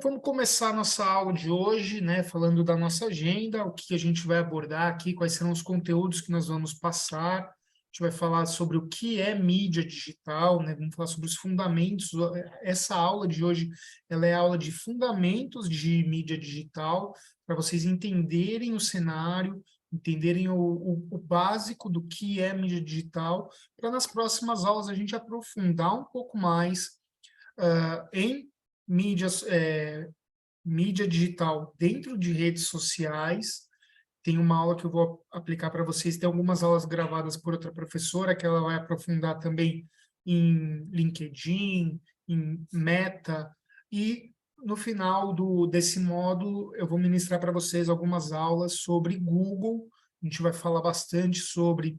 Vamos começar a nossa aula de hoje, né, falando da nossa agenda, o que a gente vai abordar aqui, quais serão os conteúdos que nós vamos passar. A gente vai falar sobre o que é mídia digital, né, vamos falar sobre os fundamentos. Essa aula de hoje, ela é a aula de fundamentos de mídia digital, para vocês entenderem o cenário, entenderem o básico do que é mídia digital, para nas próximas aulas a gente aprofundar um pouco mais em mídias, mídia digital dentro de redes sociais. Tem uma aula que eu vou aplicar para vocês, tem algumas aulas gravadas por outra professora, que ela vai aprofundar também em LinkedIn, em Meta, e no final desse módulo eu vou ministrar para vocês algumas aulas sobre Google. A gente vai falar bastante sobre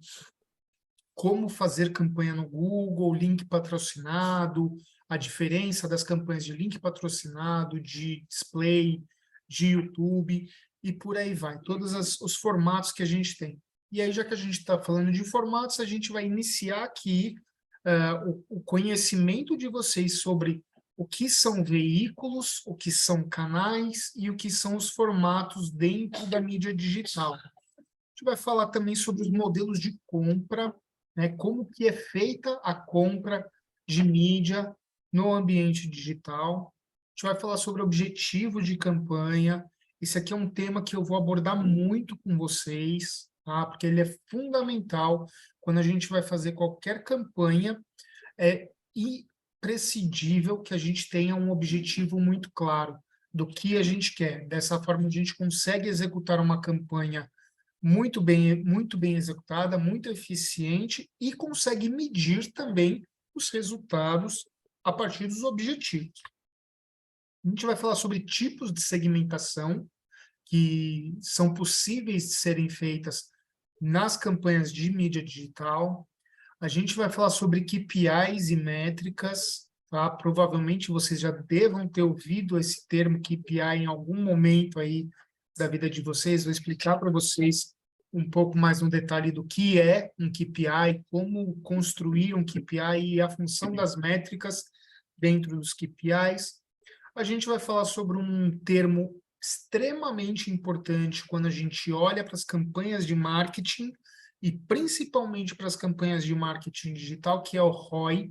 como fazer campanha no Google, link patrocinado, a diferença das campanhas de link patrocinado, de display, de YouTube e por aí vai, todos os formatos que a gente tem. E aí, já que a gente está falando de formatos, a gente vai iniciar aqui o conhecimento de vocês sobre o que são veículos, o que são canais e o que são os formatos dentro da mídia digital. A gente vai falar também sobre os modelos de compra, né, como que é feita a compra de mídia no ambiente digital. A gente vai falar sobre objetivos de campanha. Esse aqui é um tema que eu vou abordar muito com vocês, tá? Porque ele é fundamental quando a gente vai fazer qualquer campanha. É imprescindível que a gente tenha um objetivo muito claro do que a gente quer. Dessa forma, a gente consegue executar uma campanha muito bem executada, muito eficiente e consegue medir também os resultados a partir dos objetivos. A gente vai falar sobre tipos de segmentação que são possíveis de serem feitas nas campanhas de mídia digital. A gente vai falar sobre KPIs e métricas, tá? Provavelmente vocês já devam ter ouvido esse termo KPI em algum momento aí da vida de vocês. Vou explicar para vocês um pouco mais no detalhe do que é um KPI, como construir um KPI e a função das métricas dentro dos KPIs. A gente vai falar sobre um termo extremamente importante quando a gente olha para as campanhas de marketing e principalmente para as campanhas de marketing digital, que é o ROI.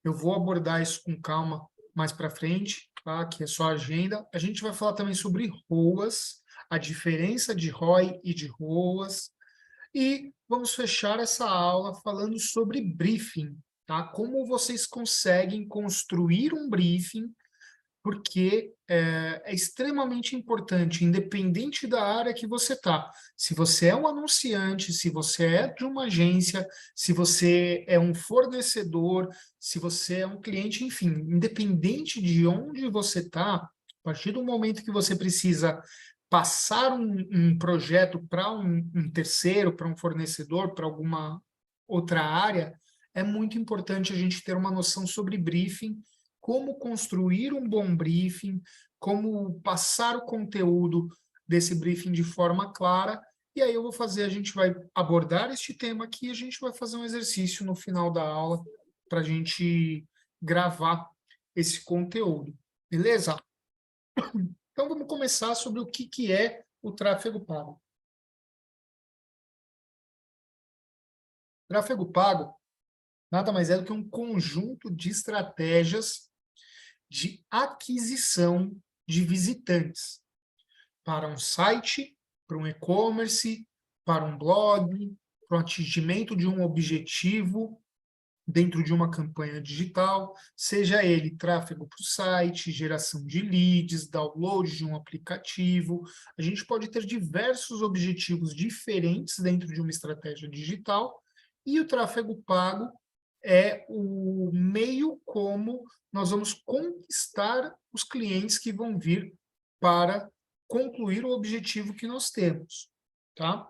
Eu vou abordar isso com calma mais para frente, tá? Que é só a agenda. A gente vai falar também sobre ROAS, a diferença de ROI e de ROAS. E vamos fechar essa aula falando sobre briefing, tá? Como vocês conseguem construir um briefing, porque é extremamente importante, independente da área que você está. Se você é um anunciante, se você é de uma agência, se você é um fornecedor, se você é um cliente, enfim, independente de onde você está, a partir do momento que você precisa passar um projeto para um terceiro, para um fornecedor, para alguma outra área, é muito importante a gente ter uma noção sobre briefing, como construir um bom briefing, como passar o conteúdo desse briefing de forma clara. E aí a gente vai abordar este tema aqui e a gente vai fazer um exercício no final da aula para a gente gravar esse conteúdo. Beleza? Então vamos começar sobre o que é o tráfego pago. Tráfego pago nada mais é do que um conjunto de estratégias de aquisição de visitantes para um site, para um e-commerce, para um blog, para o atingimento de um objetivo dentro de uma campanha digital, seja ele tráfego para o site, geração de leads, download de um aplicativo. A gente pode ter diversos objetivos diferentes dentro de uma estratégia digital, e o tráfego pago é o meio como nós vamos conquistar os clientes que vão vir para concluir o objetivo que nós temos, tá?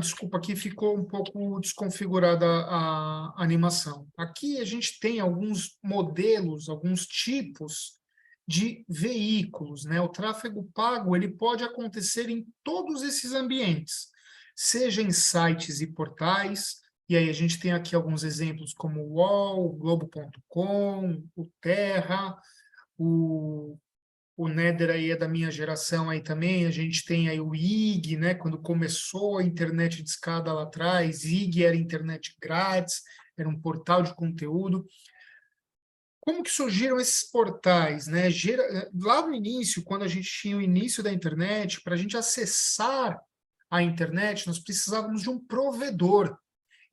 Desculpa, aqui ficou um pouco desconfigurada a animação. Aqui a gente tem alguns modelos, alguns tipos de veículos, né? O tráfego pago, ele pode acontecer em todos esses ambientes, seja em sites e portais, E aí a gente tem aqui alguns exemplos como o UOL, o Globo.com, o Terra, o, o Nether aí é da minha geração aí também, a gente tem aí o IG, né? Quando começou a internet de escada lá atrás, IG era internet grátis, era um portal de conteúdo. Como que surgiram esses portais, né? Lá no início, quando a gente tinha o início da internet, para a gente acessar a internet, nós precisávamos de um provedor.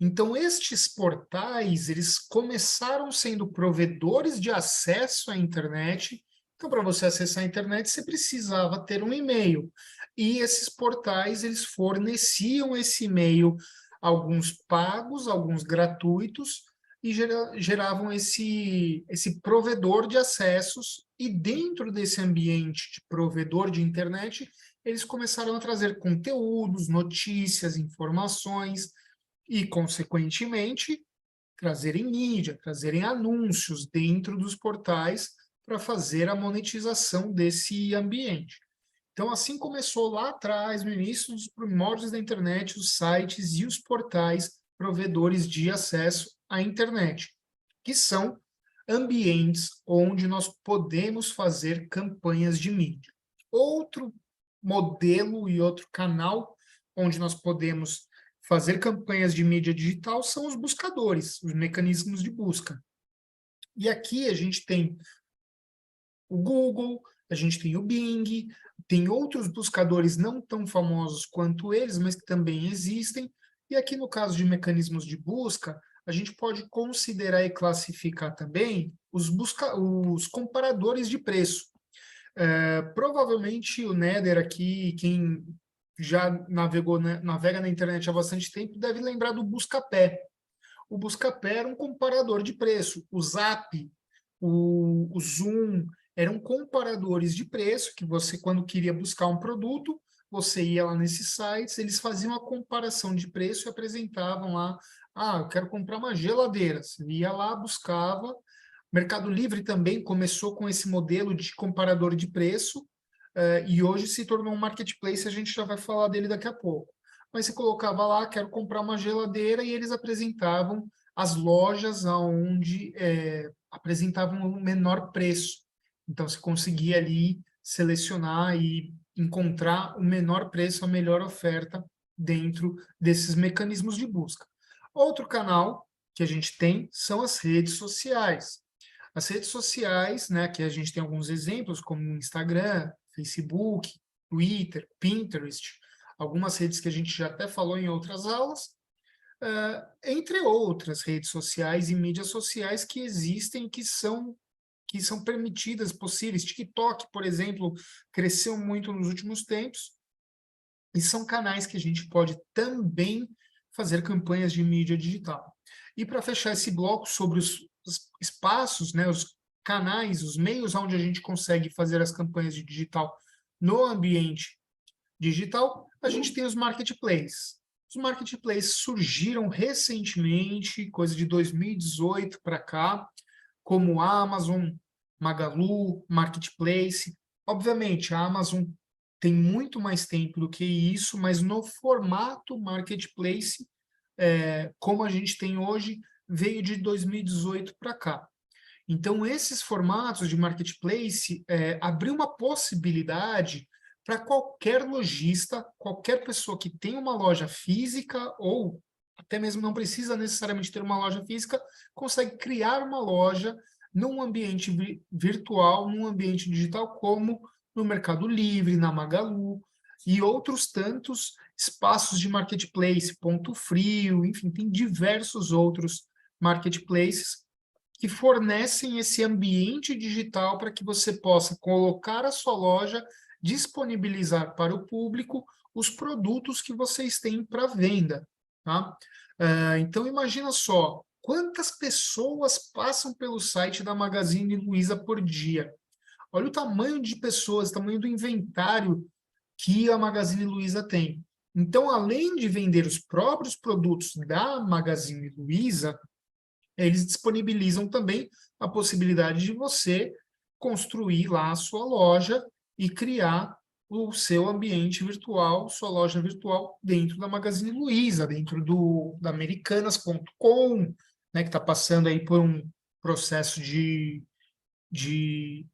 Então, estes portais, eles começaram sendo provedores de acesso à internet. Então, para você acessar a internet, você precisava ter um e-mail. E esses portais, eles forneciam esse e-mail, alguns pagos, alguns gratuitos, e geravam esse provedor de acessos. E dentro desse ambiente de provedor de internet, eles começaram a trazer conteúdos, notícias, informações, e, consequentemente, trazerem mídia, trazerem anúncios dentro dos portais para fazer a monetização desse ambiente. Então, assim começou lá atrás, no início dos primórdios da internet, os sites e os portais provedores de acesso à internet, que são ambientes onde nós podemos fazer campanhas de mídia. Outro modelo e outro canal onde nós podemos fazer campanhas de mídia digital são os buscadores, os mecanismos de busca. E aqui a gente tem o Google, a gente tem o Bing, tem outros buscadores não tão famosos quanto eles, mas que também existem. E aqui no caso de mecanismos de busca, a gente pode considerar e classificar também os comparadores de preço. Provavelmente o Nether aqui, quem já navega na internet há bastante tempo, deve lembrar do Buscapé. O Buscapé era um comparador de preço. O Zap, o Zoom, eram comparadores de preço que você, quando queria buscar um produto, você ia lá nesses sites, eles faziam a comparação de preço e apresentavam lá, eu quero comprar uma geladeira. Você ia lá, buscava. Mercado Livre também começou com esse modelo de comparador de preço, e hoje se tornou um marketplace, a gente já vai falar dele daqui a pouco. Mas você colocava lá, quero comprar uma geladeira, e eles apresentavam as lojas onde apresentavam o menor preço. Então, você conseguia ali selecionar e encontrar o menor preço, a melhor oferta dentro desses mecanismos de busca. Outro canal que a gente tem são as redes sociais. As redes sociais, né, que a gente tem alguns exemplos, como Instagram, Facebook, Twitter, Pinterest, algumas redes que a gente já até falou em outras aulas, entre outras redes sociais e mídias sociais que existem, que são permitidas, possíveis. TikTok, por exemplo, cresceu muito nos últimos tempos, e são canais que a gente pode também fazer campanhas de mídia digital. E para fechar esse bloco sobre os espaços, né, os canais, os meios onde a gente consegue fazer as campanhas de digital no ambiente digital, a gente tem os marketplaces. Os marketplaces surgiram recentemente, coisa de 2018 para cá, como Amazon, Magalu, Marketplace. Obviamente, a Amazon tem muito mais tempo do que isso, mas no formato marketplace, como a gente tem hoje, veio de 2018 para cá. Então, esses formatos de marketplace abriu uma possibilidade para qualquer lojista, qualquer pessoa que tem uma loja física, ou até mesmo não precisa necessariamente ter uma loja física, consegue criar uma loja num ambiente virtual, num ambiente digital, como no Mercado Livre, na Magalu, e outros tantos espaços de marketplace, Ponto Frio, enfim, tem diversos outros marketplaces que fornecem esse ambiente digital para que você possa colocar a sua loja, disponibilizar para o público os produtos que vocês têm para venda. Tá? Então, imagina só, quantas pessoas passam pelo site da Magazine Luiza por dia? Olha o tamanho de pessoas, o tamanho do inventário que a Magazine Luiza tem. Então, além de vender os próprios produtos da Magazine Luiza, eles disponibilizam também a possibilidade de você construir lá a sua loja e criar o seu ambiente virtual, sua loja virtual dentro da Magazine Luiza, dentro da Americanas.com, né, que está passando aí por um processo de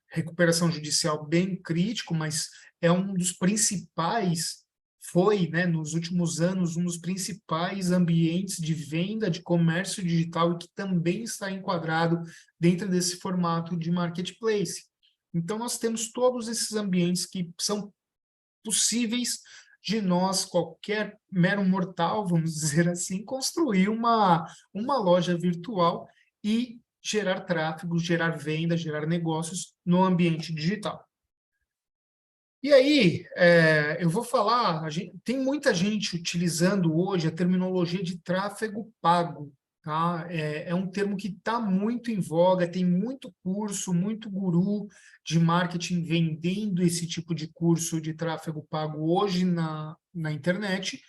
recuperação judicial bem crítico, mas é um dos principais, foi, né, nos últimos anos, um dos principais ambientes de venda de comércio digital e que também está enquadrado dentro desse formato de marketplace. Então, nós temos todos esses ambientes que são possíveis de nós, qualquer mero mortal, vamos dizer assim, construir uma loja virtual e gerar tráfego, gerar venda, gerar negócios no ambiente digital. E aí, eu vou falar, tem muita gente utilizando hoje a terminologia de tráfego pago, tá? É um termo que está muito em voga, tem muito curso, muito guru de marketing vendendo esse tipo de curso de tráfego pago hoje na internet,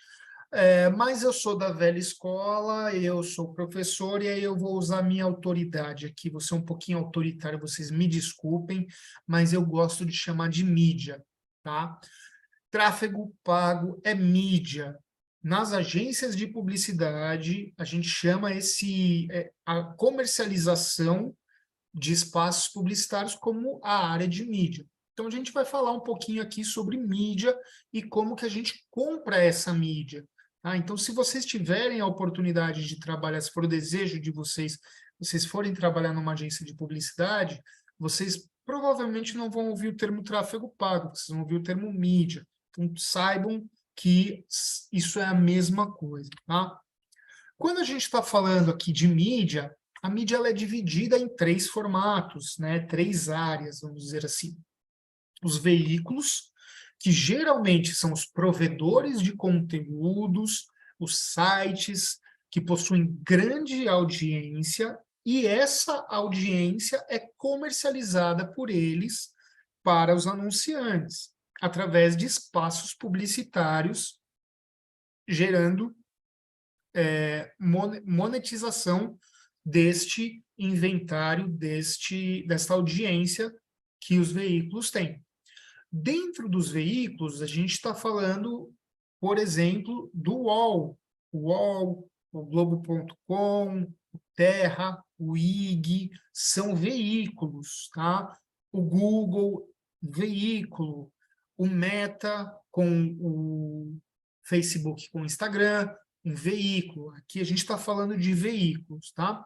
mas eu sou da velha escola, eu sou professor, e aí eu vou usar minha autoridade aqui, vou ser um pouquinho autoritário, vocês me desculpem, mas eu gosto de chamar de mídia, tá? Tráfego pago é mídia. Nas agências de publicidade, a gente chama a comercialização de espaços publicitários como a área de mídia. Então, a gente vai falar um pouquinho aqui sobre mídia e como que a gente compra essa mídia. Tá? Então, se vocês tiverem a oportunidade de trabalhar, se for o desejo de vocês forem trabalhar numa agência de publicidade, vocês provavelmente não vão ouvir o termo tráfego pago, vocês vão ouvir o termo mídia. Então, saibam que isso é a mesma coisa. Tá? Quando a gente está falando aqui de mídia, a mídia ela é dividida em três formatos, né? Três áreas, vamos dizer assim. Os veículos, que geralmente são os provedores de conteúdos, os sites que possuem grande audiência, e essa audiência é comercializada por eles para os anunciantes, através de espaços publicitários, gerando monetização deste inventário, desta audiência que os veículos têm. Dentro dos veículos, a gente está falando, por exemplo, do UOL. O UOL, o Globo.com, o Terra, o IG, são veículos, tá? O Google, veículo. O Meta, com o Facebook, com o Instagram, um veículo. Aqui a gente está falando de veículos, tá?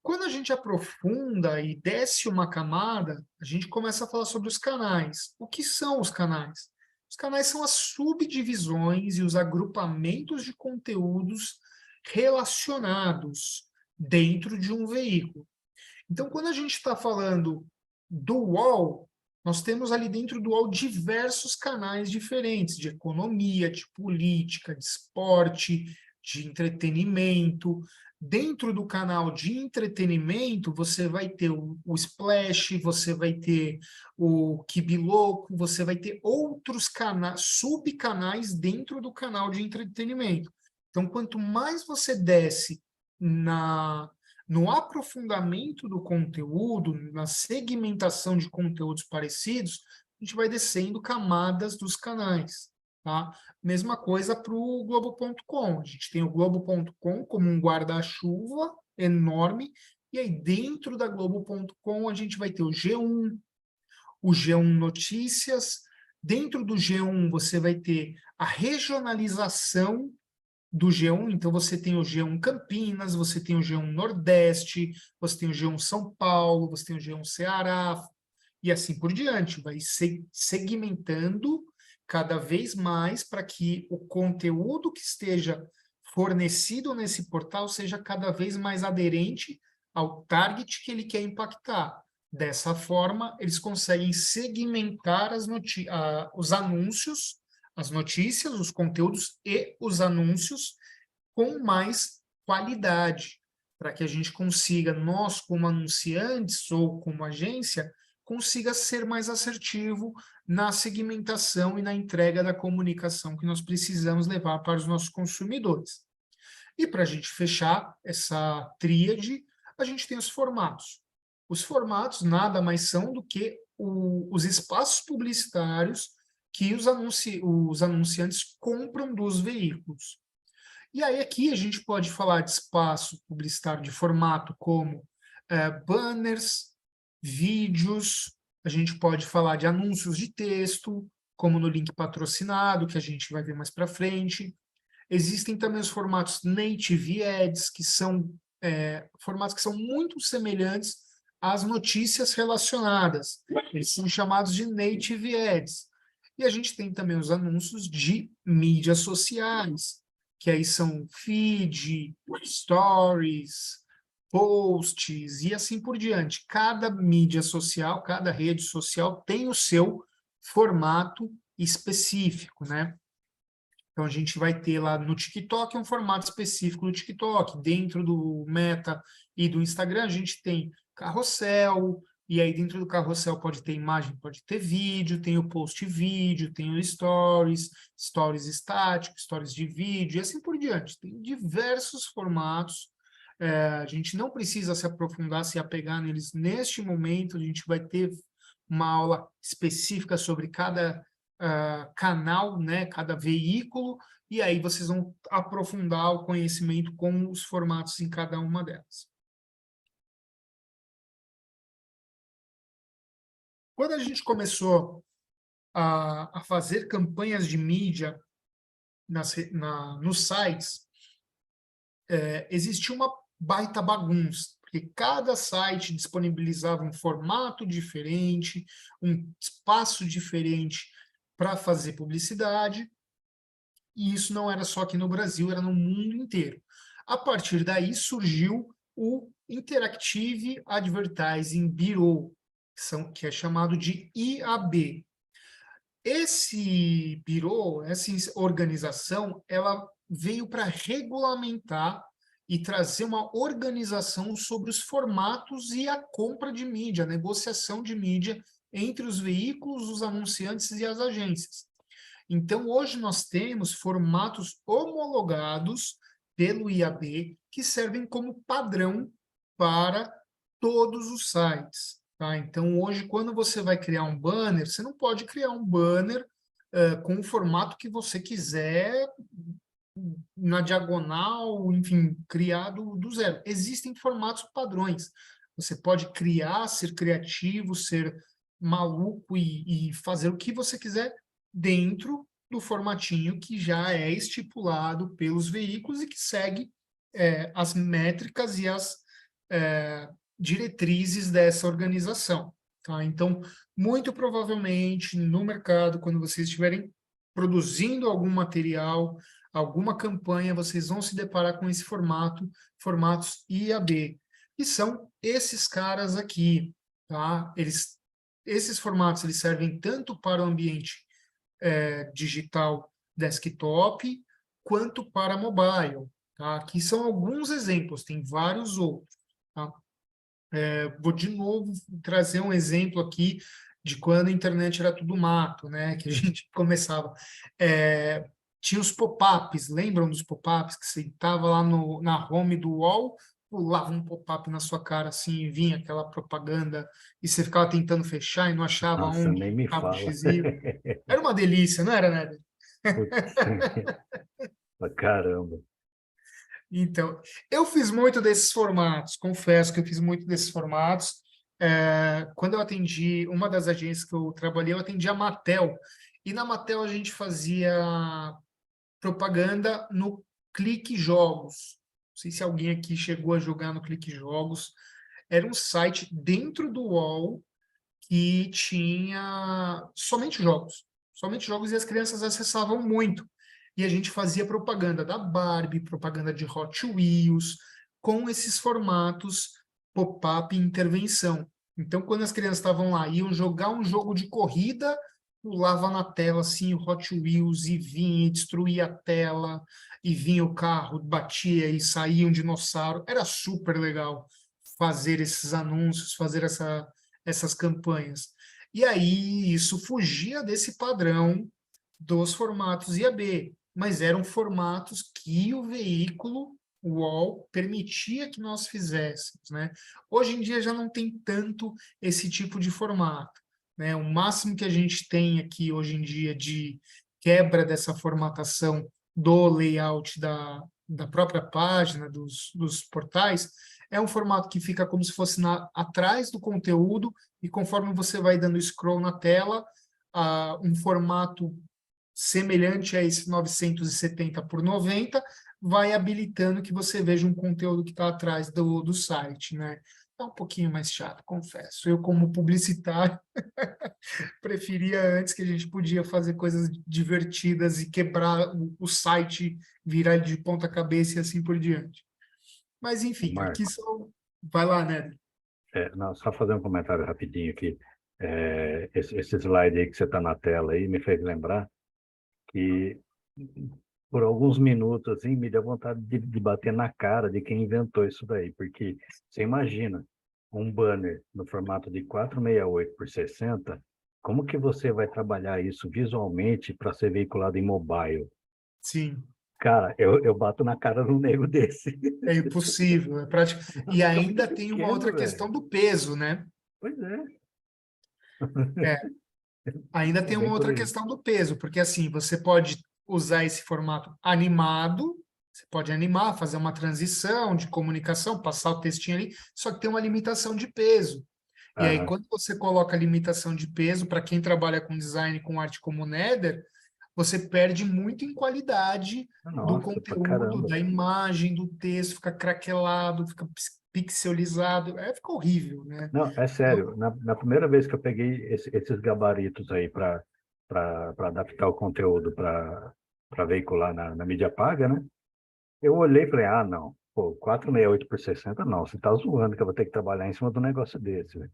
Quando a gente aprofunda e desce uma camada, a gente começa a falar sobre os canais. O que são os canais? Os canais são as subdivisões e os agrupamentos de conteúdos relacionados dentro de um veículo. Então, quando a gente está falando do UOL, nós temos ali dentro do UOL diversos canais diferentes, de economia, de política, de esporte, de entretenimento. Dentro do canal de entretenimento, você vai ter o Splash, você vai ter o Kibiloco, você vai ter outros canais, subcanais dentro do canal de entretenimento. Então, quanto mais você desce no aprofundamento do conteúdo, na segmentação de conteúdos parecidos, a gente vai descendo camadas dos canais. Tá? Mesma coisa para o Globo.com. A gente tem o Globo.com como um guarda-chuva enorme, e aí dentro da Globo.com a gente vai ter o G1 Notícias. Dentro do G1 você vai ter a regionalização do G1, então você tem o G1 Campinas, você tem o G1 Nordeste, você tem o G1 São Paulo, você tem o G1 Ceará, e assim por diante, vai segmentando cada vez mais para que o conteúdo que esteja fornecido nesse portal seja cada vez mais aderente ao target que ele quer impactar. Dessa forma, eles conseguem segmentar os anúncios, as notícias, os conteúdos e os anúncios com mais qualidade, para que a gente consiga, nós como anunciantes ou como agência, consiga ser mais assertivo na segmentação e na entrega da comunicação que nós precisamos levar para os nossos consumidores. E para a gente fechar essa tríade, a gente tem os formatos. Os formatos nada mais são do que os espaços publicitários que os anunciantes compram dos veículos. E aí aqui a gente pode falar de espaço publicitário de formato como banners, vídeos, a gente pode falar de anúncios de texto, como no link patrocinado, que a gente vai ver mais para frente. Existem também os formatos native ads, que são formatos que são muito semelhantes às notícias relacionadas. Eles são chamados de native ads. E a gente tem também os anúncios de mídias sociais, que aí são feed, stories, posts e assim por diante. Cada mídia social, cada rede social tem o seu formato específico, né? Então, a gente vai ter lá no TikTok um formato específico do TikTok. Dentro do Meta e do Instagram, a gente tem carrossel, e aí dentro do carrossel pode ter imagem, pode ter vídeo, tem o post vídeo, tem o stories, stories estáticos, stories de vídeo, e assim por diante. Tem diversos formatos. A gente não precisa se aprofundar, se apegar neles neste momento. A gente vai ter uma aula específica sobre cada canal, né, cada veículo, e aí vocês vão aprofundar o conhecimento com os formatos em cada uma delas. Quando a gente começou a fazer campanhas de mídia nos sites, existia uma baita bagunça, porque cada site disponibilizava um formato diferente, um espaço diferente para fazer publicidade, e isso não era só aqui no Brasil, era no mundo inteiro. A partir daí surgiu o Interactive Advertising Bureau, que é chamado de IAB. Esse bureau, essa organização, ela veio para regulamentar e trazer uma organização sobre os formatos e a compra de mídia, a negociação de mídia entre os veículos, os anunciantes e as agências. Então, hoje nós temos formatos homologados pelo IAB que servem como padrão para todos os sites. Tá? Então, hoje, quando você vai criar um banner, você não pode criar um banner com o formato que você quiser, na diagonal, enfim, criado do zero. Existem formatos padrões. Você pode criar, ser criativo, ser maluco e fazer o que você quiser dentro do formatinho que já é estipulado pelos veículos e que segue as métricas e as diretrizes dessa organização. Tá? Então, muito provavelmente, no mercado, quando vocês estiverem produzindo algum material, alguma campanha, vocês vão se deparar com esse formatos IAB, que são esses caras aqui. Tá? Esses formatos eles servem tanto para o ambiente digital desktop, quanto para mobile. Tá? Aqui são alguns exemplos, tem vários outros. Tá? Vou de novo trazer um exemplo aqui de quando a internet era tudo mato, né? Que a gente começava. Tinha os pop-ups, lembram dos pop-ups? Que você estava lá na home do UOL, pulava um pop-up na sua cara assim, e vinha aquela propaganda, e você ficava tentando fechar e não achava Nossa, onde nem me estava o fala. adesivo. Era uma delícia, não era, né? Putz, pra caramba. Então, eu fiz muito desses formatos, confesso que eu fiz muito desses formatos. Quando eu atendi, uma das agências que eu trabalhei, eu atendi a Mattel. E na Mattel a gente fazia propaganda no Clique Jogos. Não sei se alguém aqui chegou a jogar no Clique Jogos. Era um site dentro do UOL que tinha somente jogos e as crianças acessavam muito. E a gente fazia propaganda da Barbie, propaganda de Hot Wheels, com esses formatos pop-up e intervenção. Então, quando as crianças estavam lá, iam jogar um jogo de corrida, pulava na tela assim o Hot Wheels e vinha e destruía a tela, e vinha o carro, batia e saía um dinossauro. Era super legal fazer esses anúncios, fazer essas campanhas. E aí isso fugia desse padrão dos formatos IAB, mas eram formatos que o veículo, o UOL, permitia que nós fizéssemos, né? Hoje em dia já não tem tanto esse tipo de formato, né? O máximo que a gente tem aqui hoje em dia de quebra dessa formatação do layout da própria página, dos portais, é um formato que fica como se fosse atrás do conteúdo, e conforme você vai dando scroll na tela, um formato semelhante a esse 970 por 90 vai habilitando que você veja um conteúdo que está atrás do site, né? É um pouquinho mais chato, confesso. Eu, como publicitário, preferia antes, que a gente podia fazer coisas divertidas e quebrar o site, virar ele de ponta cabeça e assim por diante. Mas, Ô, enfim, aqui Marco, são... Vai lá, né? não, só fazer um comentário rapidinho aqui. Esse slide aí que você está na tela aí me fez lembrar que por alguns minutos assim me deu vontade de bater na cara de quem inventou isso daí, porque você imagina um banner no formato de 468 por 60, como que você vai trabalhar isso visualmente para ser veiculado em mobile? Sim, Cara, eu bato na cara de um nego desse. é impossível, é prático. E Fica muito ainda tem uma outra pequeno, questão velho. do peso, né? Pois é, É, ainda é tem uma bem por outra aí. questão do peso, porque assim, você pode usar esse formato animado, você pode animar, fazer uma transição de comunicação, passar o textinho ali, só que tem uma limitação de peso. E aí, Aham. quando você coloca a limitação de peso, para quem trabalha com design, com arte como o Nether, você perde muito em qualidade do Nossa, pra conteúdo, caramba. da imagem, do texto, fica craquelado, fica pixelizado, fica horrível, né? Não, é sério. Na primeira vez que eu peguei esses gabaritos aí para adaptar o conteúdo para veicular na mídia paga, né? Eu olhei e falei, ah, não. Pô, 468 por 60 não. Você tá zoando que eu vou ter que trabalhar em cima do negócio desse, velho.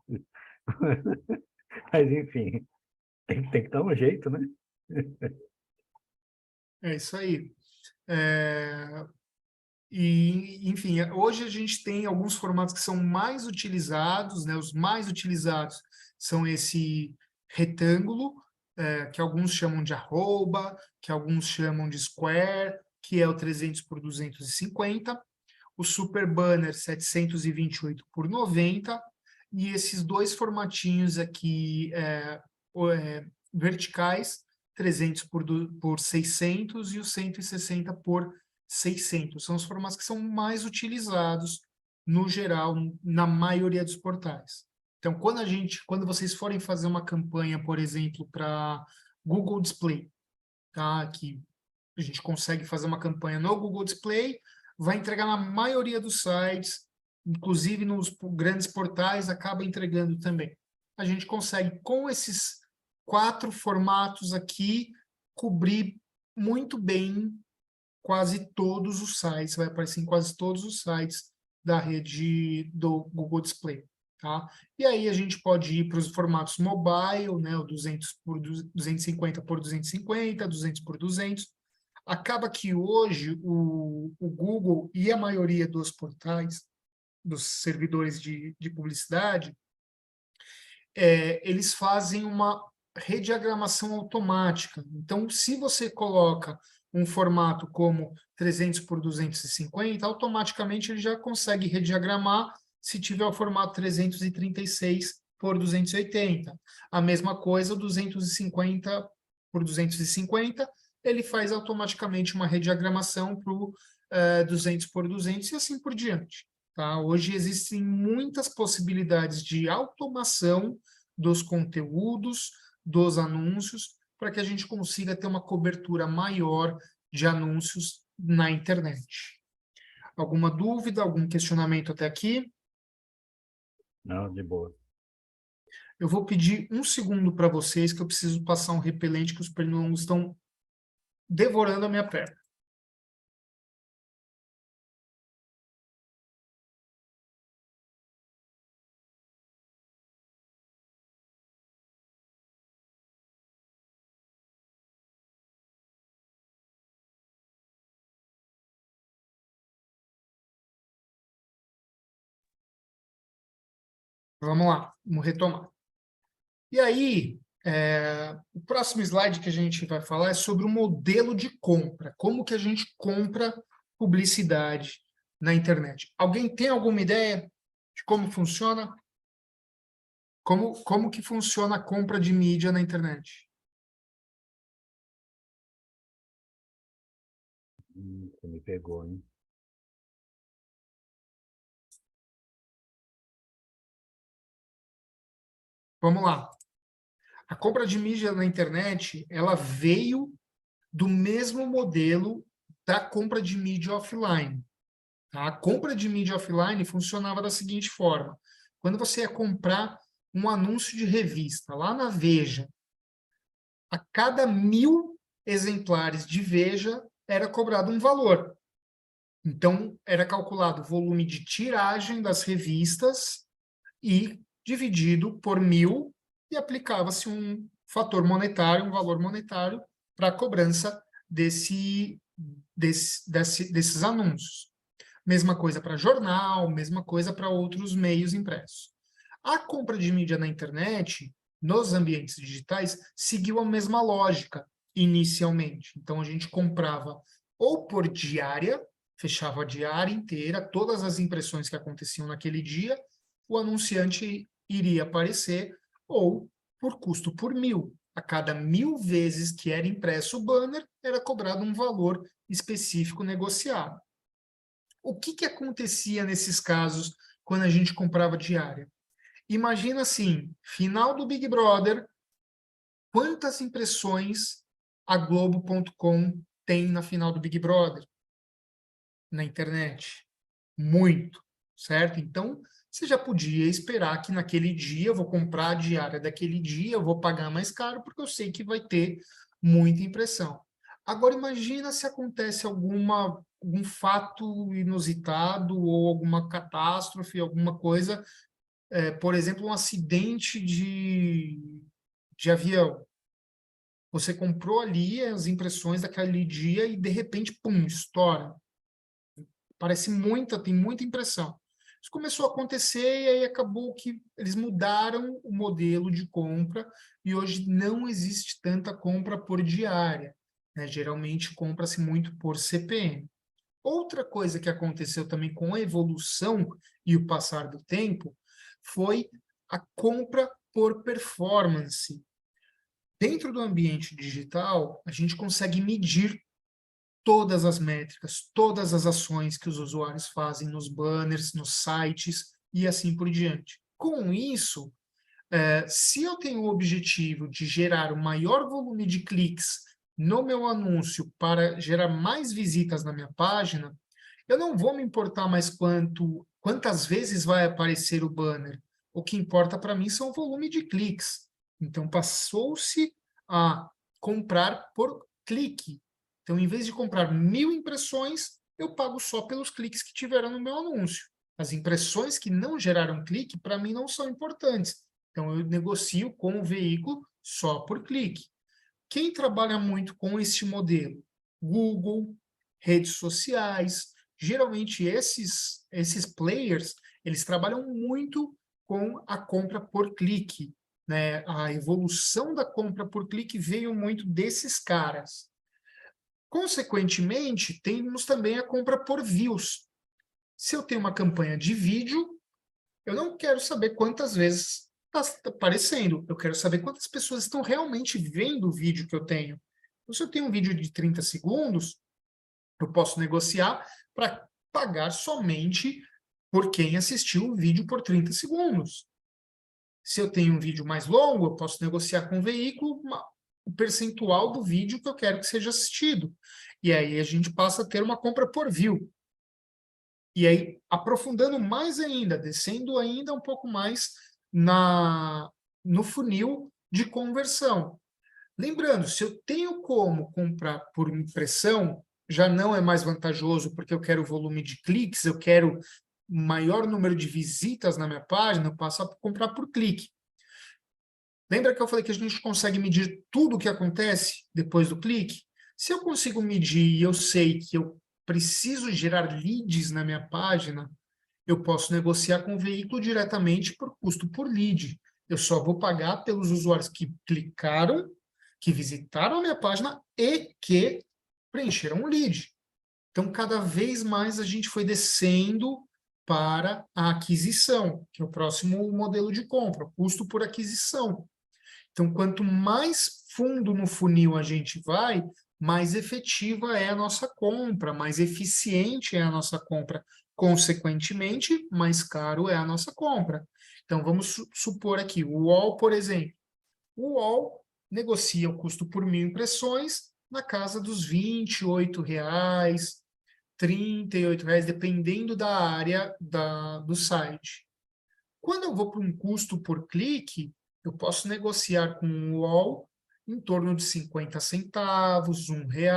Mas, enfim, tem que dar um jeito, né? É isso aí. É, E, enfim, hoje a gente tem alguns formatos que são mais utilizados, né? Os mais utilizados são esse retângulo, que alguns chamam de arroba, que alguns chamam de square, que é o 300 por 250, o super banner 728 por 90, e esses dois formatinhos aqui verticais, 300 por 600 e o 160 por 600. São os formatos que são mais utilizados, no geral, na maioria dos portais. Então, quando vocês forem fazer uma campanha, por exemplo, para Google Display, tá? Que a gente consegue fazer uma campanha no Google Display, vai entregar na maioria dos sites, inclusive nos grandes portais, acaba entregando também. A gente consegue, com esses 4 formatos aqui, cobrir muito bem quase todos os sites, vai aparecer em quase todos os sites da rede do Google Display. Tá? E aí a gente pode ir para os formatos mobile, né, o 200 por 250 por 250, 200 por 200. Acaba que hoje o Google e a maioria dos portais, dos servidores de publicidade, eles fazem uma rediagramação automática. Então, se você coloca um formato como 300 por 250, automaticamente ele já consegue rediagramar se tiver o formato 336 por 280. A mesma coisa, o 250 por 250, ele faz automaticamente uma rediagramação para o 200 por 200 e assim por diante. Tá? Hoje existem muitas possibilidades de automação dos conteúdos, dos anúncios, para que a gente consiga ter uma cobertura maior de anúncios na internet. Alguma dúvida, algum questionamento até aqui? Não, de boa. Eu vou pedir um segundo para vocês, que eu preciso passar um repelente, que os pernilongos estão devorando a minha perna. Vamos lá, vamos retomar. E aí, o próximo slide que a gente vai falar é sobre o modelo de compra, como que a gente compra publicidade na internet. Alguém tem alguma ideia de como funciona? Como que funciona a compra de mídia na internet? Você me pegou, hein? Vamos lá. A compra de mídia na internet, ela veio do mesmo modelo da compra de mídia offline. Tá? A compra de mídia offline funcionava da seguinte forma: quando você ia comprar um anúncio de revista lá na Veja, a cada 1.000 exemplares de Veja era cobrado um valor. Então, era calculado o volume de tiragem das revistas e dividido por 1.000 e aplicava-se um fator monetário, um valor monetário para a cobrança desses anúncios. Mesma coisa para jornal, mesma coisa para outros meios impressos. A compra de mídia na internet, nos ambientes digitais, seguiu a mesma lógica inicialmente. Então, a gente comprava ou por diária, fechava a diária inteira, todas as impressões que aconteciam naquele dia, o anunciante iria aparecer, ou por custo por 1.000. A cada 1.000 vezes que era impresso o banner, era cobrado um valor específico negociado. O que acontecia nesses casos quando a gente comprava diária? Imagina assim, final do Big Brother, quantas impressões a Globo.com tem na final do Big Brother? Na internet? Muito, certo? Então, você já podia esperar que naquele dia eu vou comprar a diária daquele dia, eu vou pagar mais caro, porque eu sei que vai ter muita impressão. Agora, imagina se acontece algum fato inusitado ou alguma catástrofe, alguma coisa, por exemplo, um acidente de avião. Você comprou ali as impressões daquele dia e, de repente, pum, estoura. Tem muita impressão. Isso começou a acontecer e aí acabou que eles mudaram o modelo de compra e hoje não existe tanta compra por diária, né? Geralmente compra-se muito por CPM. Outra coisa que aconteceu também com a evolução e o passar do tempo foi a compra por performance. Dentro do ambiente digital, a gente consegue medir todas as métricas, todas as ações que os usuários fazem nos banners, nos sites e assim por diante. Com isso, se eu tenho o objetivo de gerar o maior volume de cliques no meu anúncio para gerar mais visitas na minha página, eu não vou me importar mais quantas vezes vai aparecer o banner. O que importa para mim são o volume de cliques. Então, passou-se a comprar por clique. Então, em vez de comprar 1.000 impressões, eu pago só pelos cliques que tiveram no meu anúncio. As impressões que não geraram clique, para mim, não são importantes. Então, eu negocio com o veículo só por clique. Quem trabalha muito com este modelo? Google, redes sociais. Geralmente, esses players, eles trabalham muito com a compra por clique, né? A evolução da compra por clique veio muito desses caras. Consequentemente, temos também a compra por views. Se eu tenho uma campanha de vídeo, eu não quero saber quantas vezes está aparecendo. Eu quero saber quantas pessoas estão realmente vendo o vídeo que eu tenho. Então, se eu tenho um vídeo de 30 segundos, eu posso negociar para pagar somente por quem assistiu o vídeo por 30 segundos. Se eu tenho um vídeo mais longo, eu posso negociar com o veículo o percentual do vídeo que eu quero que seja assistido. E aí a gente passa a ter uma compra por view. E aí, aprofundando mais ainda, descendo ainda um pouco mais no funil de conversão. Lembrando, se eu tenho como comprar por impressão, já não é mais vantajoso, porque eu quero volume de cliques, eu quero maior número de visitas na minha página, eu passo a comprar por clique. Lembra que eu falei que a gente consegue medir tudo o que acontece depois do clique? Se eu consigo medir e eu sei que eu preciso gerar leads na minha página, eu posso negociar com o veículo diretamente por custo por lead. Eu só vou pagar pelos usuários que clicaram, que visitaram a minha página e que preencheram o lead. Então, cada vez mais a gente foi descendo para a aquisição, que é o próximo modelo de compra, custo por aquisição. Então, quanto mais fundo no funil a gente vai, mais efetiva é a nossa compra, mais eficiente é a nossa compra. Consequentemente, mais caro é a nossa compra. Então, vamos supor aqui, o UOL, por exemplo. O UOL negocia o custo por 1.000 impressões na casa dos R$ 28, R$ 38, dependendo da área do site. Quando eu vou para um custo por clique, eu posso negociar com o UOL em torno de 50 centavos, R$ 1, R$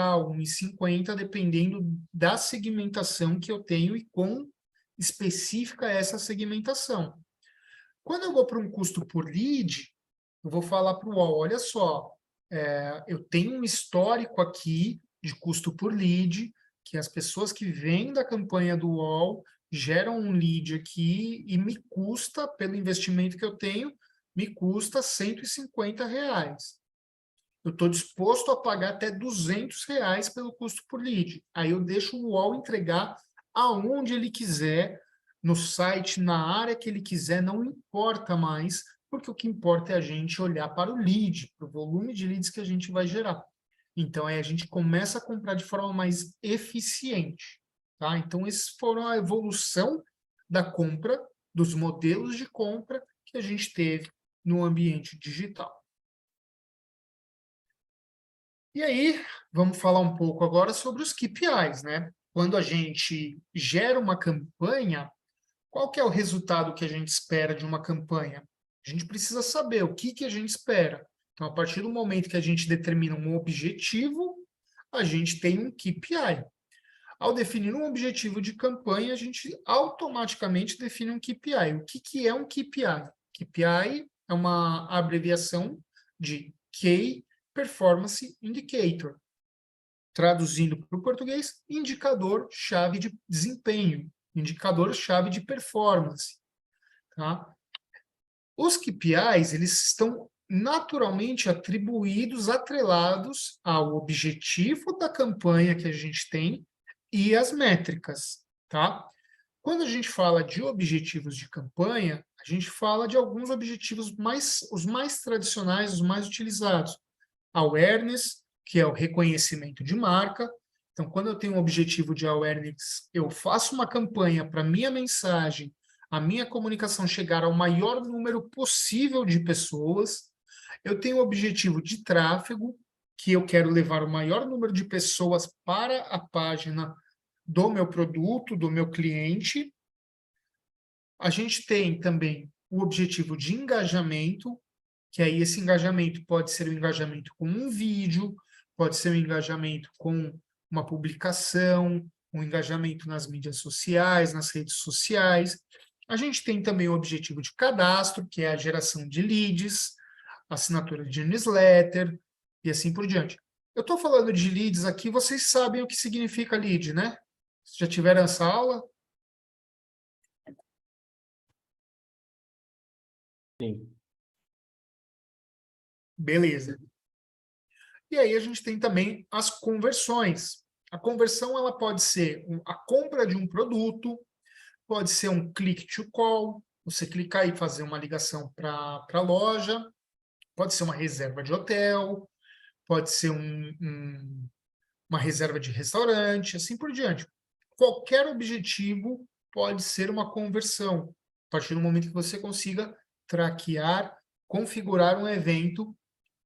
1,50, dependendo da segmentação que eu tenho e quão específica é essa segmentação. Quando eu vou para um custo por lead, eu vou falar para o UOL, olha só, eu tenho um histórico aqui de custo por lead, que as pessoas que vêm da campanha do UOL geram um lead aqui e me custa, pelo investimento que eu tenho, me custa R$ 150. Eu estou disposto a pagar até R$ 200 pelo custo por lead. Aí eu deixo o UOL entregar aonde ele quiser, no site, na área que ele quiser, não importa mais, porque o que importa é a gente olhar para o lead, para o volume de leads que a gente vai gerar. Então, aí a gente começa a comprar de forma mais eficiente. Tá? Então, esses foram a evolução da compra, dos modelos de compra que a gente teve no ambiente digital. E aí, vamos falar um pouco agora sobre os KPIs, né? Quando a gente gera uma campanha, qual que é o resultado que a gente espera de uma campanha? A gente precisa saber o que a gente espera. Então, a partir do momento que a gente determina um objetivo, a gente tem um KPI. Ao definir um objetivo de campanha, a gente automaticamente define um KPI. O que é um KPI? KPI é uma abreviação de Key Performance Indicator. Traduzindo para o português, indicador-chave de desempenho, indicador-chave de performance. Tá? Os KPIs, eles estão naturalmente atrelados ao objetivo da campanha que a gente tem e as métricas, tá? Quando a gente fala de objetivos de campanha, a gente fala de alguns objetivos os mais tradicionais, os mais utilizados. Awareness, que é o reconhecimento de marca. Então, quando eu tenho um objetivo de awareness, eu faço uma campanha para minha mensagem, a minha comunicação chegar ao maior número possível de pessoas. Eu tenho o objetivo de tráfego, que eu quero levar o maior número de pessoas para a página do meu produto, do meu cliente. A gente tem também o objetivo de engajamento, que aí esse engajamento pode ser um engajamento com um vídeo, pode ser um engajamento com uma publicação, um engajamento nas mídias sociais, nas redes sociais. A gente tem também o objetivo de cadastro, que é a geração de leads, assinatura de newsletter e assim por diante. Eu estou falando de leads aqui, vocês sabem o que significa lead, né? Já tiveram essa aula? Sim. Beleza. E aí a gente tem também as conversões. A conversão ela pode ser a compra de um produto, pode ser um click to call, você clicar e fazer uma ligação para a loja, pode ser uma reserva de hotel, pode ser uma reserva de restaurante, assim por diante. Qualquer objetivo pode ser uma conversão, a partir do momento que você consiga traquear, configurar um evento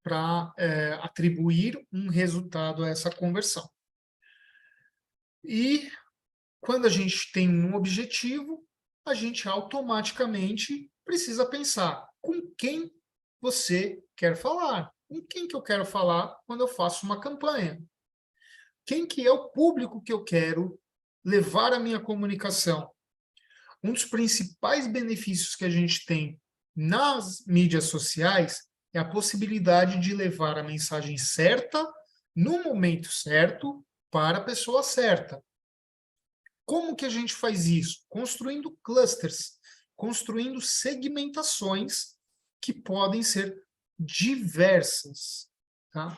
para atribuir um resultado a essa conversão. E quando a gente tem um objetivo, a gente automaticamente precisa pensar com quem você quer falar. Com quem que eu quero falar quando eu faço uma campanha? Quem que é o público que eu quero levar a minha comunicação? Um dos principais benefícios que a gente tem nas mídias sociais é a possibilidade de levar a mensagem certa, no momento certo, para a pessoa certa. Como que a gente faz isso? Construindo clusters, construindo segmentações que podem ser diversas. Tá?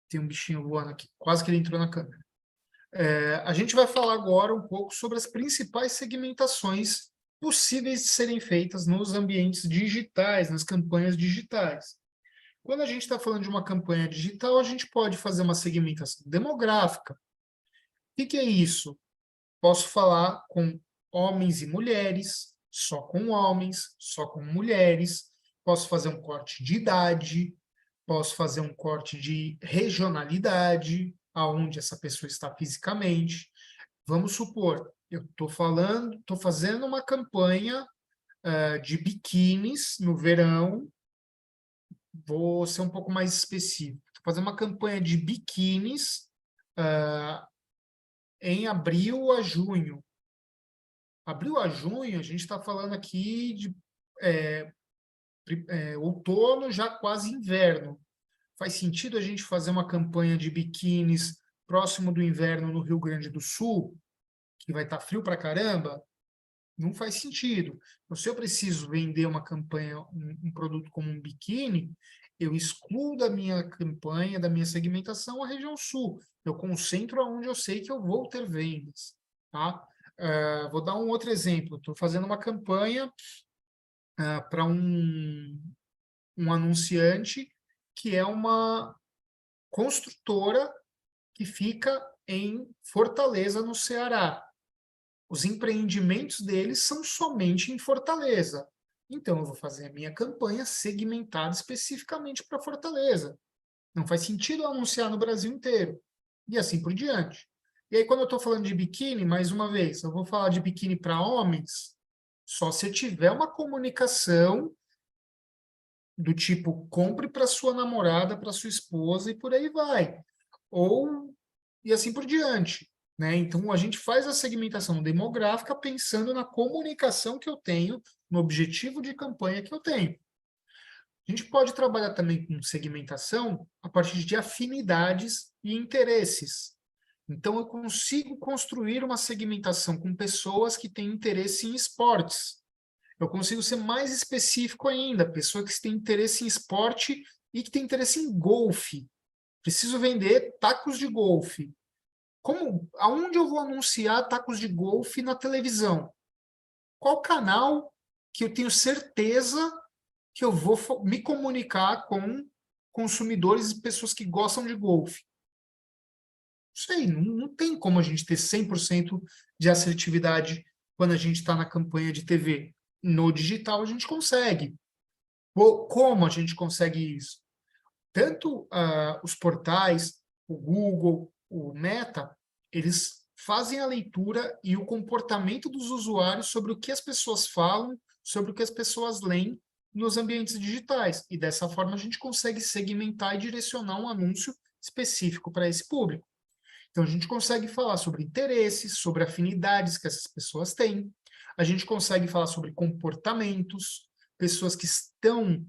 Tem um bichinho voando aqui, quase que ele entrou na câmera. A gente vai falar agora um pouco sobre as principais segmentações possíveis de serem feitas nos ambientes digitais, nas campanhas digitais. Quando a gente está falando de uma campanha digital, a gente pode fazer uma segmentação demográfica. O que é isso? Posso falar com homens e mulheres, só com homens, só com mulheres. Posso fazer um corte de idade, posso fazer um corte de regionalidade, aonde essa pessoa está fisicamente. Vamos supor, eu estou fazendo uma campanha de biquínis no verão. Vou ser um pouco mais específico. Estou fazendo uma campanha de biquínis em abril a junho. Abril a junho, a gente está falando aqui de outono, já quase inverno. Faz sentido a gente fazer uma campanha de biquínis próximo do inverno no Rio Grande do Sul, que vai estar frio pra caramba? Não faz sentido. Então, se eu preciso vender uma campanha, um produto como um biquíni, eu excluo da minha campanha, da minha segmentação, a região sul. Eu concentro aonde eu sei que eu vou ter vendas. Tá? Vou dar um outro exemplo. Estou fazendo uma campanha para um anunciante que é uma construtora que fica em Fortaleza, no Ceará. Os empreendimentos deles são somente em Fortaleza. Então, eu vou fazer a minha campanha segmentada especificamente para Fortaleza. Não faz sentido eu anunciar no Brasil inteiro. E assim por diante. E aí, quando eu estou falando de biquíni, mais uma vez, eu vou falar de biquíni para homens só se eu tiver uma comunicação do tipo, compre para sua namorada, para sua esposa e por aí vai. Ou, e assim por diante. Né? Então, a gente faz a segmentação demográfica pensando na comunicação que eu tenho, no objetivo de campanha que eu tenho. A gente pode trabalhar também com segmentação a partir de afinidades e interesses. Então, eu consigo construir uma segmentação com pessoas que têm interesse em esportes. Eu consigo ser mais específico ainda, pessoa que tem interesse em esporte e que tem interesse em golfe. Preciso vender tacos de golfe. Aonde eu vou anunciar tacos de golfe na televisão? Qual canal que eu tenho certeza que eu vou me comunicar com consumidores e pessoas que gostam de golfe? Não sei, não tem como a gente ter 100% de assertividade quando a gente está na campanha de TV. No digital a gente consegue. Como a gente consegue isso? Tanto os portais, o Google, o Meta, eles fazem a leitura e o comportamento dos usuários sobre o que as pessoas falam, sobre o que as pessoas leem nos ambientes digitais. E dessa forma a gente consegue segmentar e direcionar um anúncio específico para esse público. Então a gente consegue falar sobre interesses, sobre afinidades que essas pessoas têm. A gente consegue falar sobre comportamentos, pessoas que estão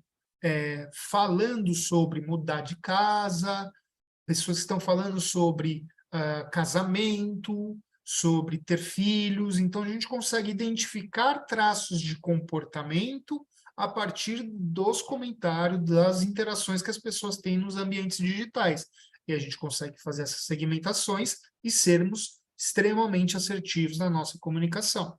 falando sobre mudar de casa, pessoas que estão falando sobre casamento, sobre ter filhos. Então, a gente consegue identificar traços de comportamento a partir dos comentários, das interações que as pessoas têm nos ambientes digitais. E a gente consegue fazer essas segmentações e sermos extremamente assertivos na nossa comunicação.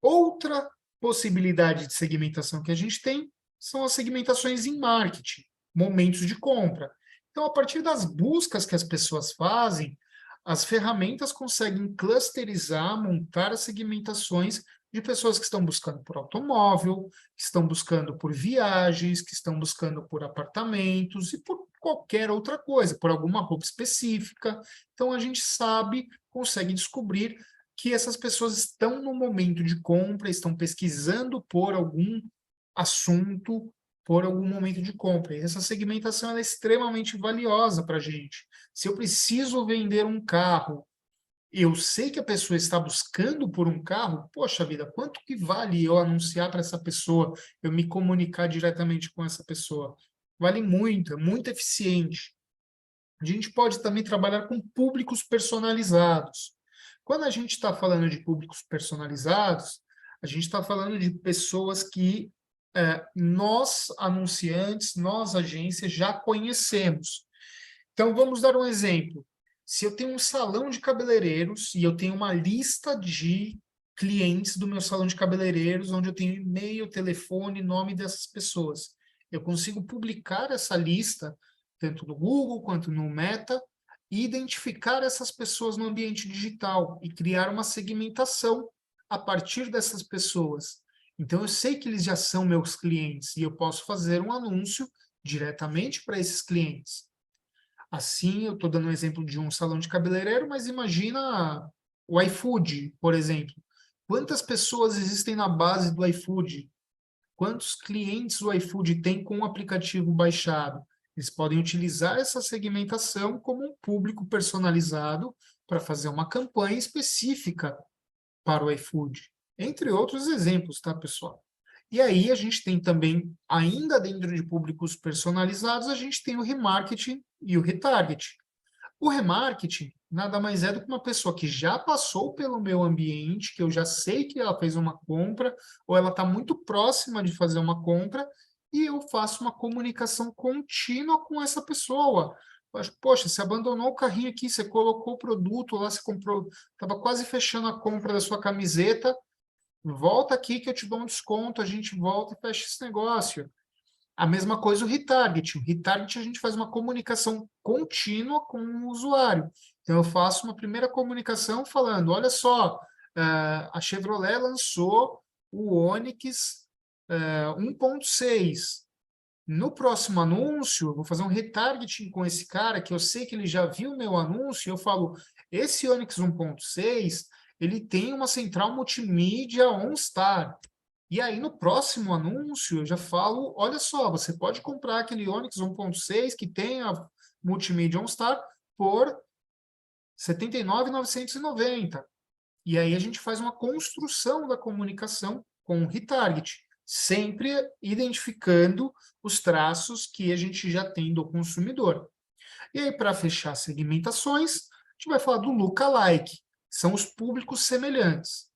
Outra possibilidade de segmentação que a gente tem são as segmentações em marketing, momentos de compra. Então, a partir das buscas que as pessoas fazem, as ferramentas conseguem clusterizar, montar as segmentações de pessoas que estão buscando por automóvel, que estão buscando por viagens, que estão buscando por apartamentos e por qualquer outra coisa, por alguma roupa específica. Então, a gente sabe, consegue descobrir que essas pessoas estão no momento de compra, estão pesquisando por algum assunto, por algum momento de compra. E essa segmentação é extremamente valiosa para a gente. Se eu preciso vender um carro, eu sei que a pessoa está buscando por um carro, poxa vida, quanto que vale eu anunciar para essa pessoa, eu me comunicar diretamente com essa pessoa? Vale muito, é muito eficiente. A gente pode também trabalhar com públicos personalizados. Quando a gente está falando de públicos personalizados, a gente está falando de pessoas que nós, anunciantes, nós, agências, já conhecemos. Então, vamos dar um exemplo. Se eu tenho um salão de cabeleireiros e eu tenho uma lista de clientes do meu salão de cabeleireiros, onde eu tenho e-mail, telefone, nome dessas pessoas. Eu consigo publicar essa lista, tanto no Google quanto no Meta, e identificar essas pessoas no ambiente digital e criar uma segmentação a partir dessas pessoas. Então, eu sei que eles já são meus clientes e eu posso fazer um anúncio diretamente para esses clientes. Assim, eu estou dando um exemplo de um salão de cabeleireiro, mas imagina o iFood, por exemplo. Quantas pessoas existem na base do iFood? Quantos clientes o iFood tem com o aplicativo baixado? Eles podem utilizar essa segmentação como um público personalizado para fazer uma campanha específica para o iFood, entre outros exemplos, tá, pessoal? E aí a gente tem também, ainda dentro de públicos personalizados, a gente tem o remarketing e o retargeting. O remarketing nada mais é do que uma pessoa que já passou pelo meu ambiente, que eu já sei que ela fez uma compra, ou ela está muito próxima de fazer uma compra, e eu faço uma comunicação contínua com essa pessoa. Poxa, você abandonou o carrinho aqui, você colocou o produto lá, você comprou, estava quase fechando a compra da sua camiseta, volta aqui que eu te dou um desconto, a gente volta e fecha esse negócio. A mesma coisa o retargeting. O retargeting a gente faz uma comunicação contínua com o usuário. Então, eu faço uma primeira comunicação falando, olha só, a Chevrolet lançou o Onix 1.6. No próximo anúncio, eu vou fazer um retargeting com esse cara, que eu sei que ele já viu o meu anúncio, e eu falo, esse Onix 1.6, ele tem uma central multimídia OnStar. E aí, no próximo anúncio, eu já falo, olha só, você pode comprar aquele Onix 1.6 que tem a multimídia OnStar por R$ 79.990. E aí a gente faz uma construção da comunicação com o retarget, sempre identificando os traços que a gente já tem do consumidor. E aí, para fechar segmentações, a gente vai falar do lookalike, são os públicos semelhantes.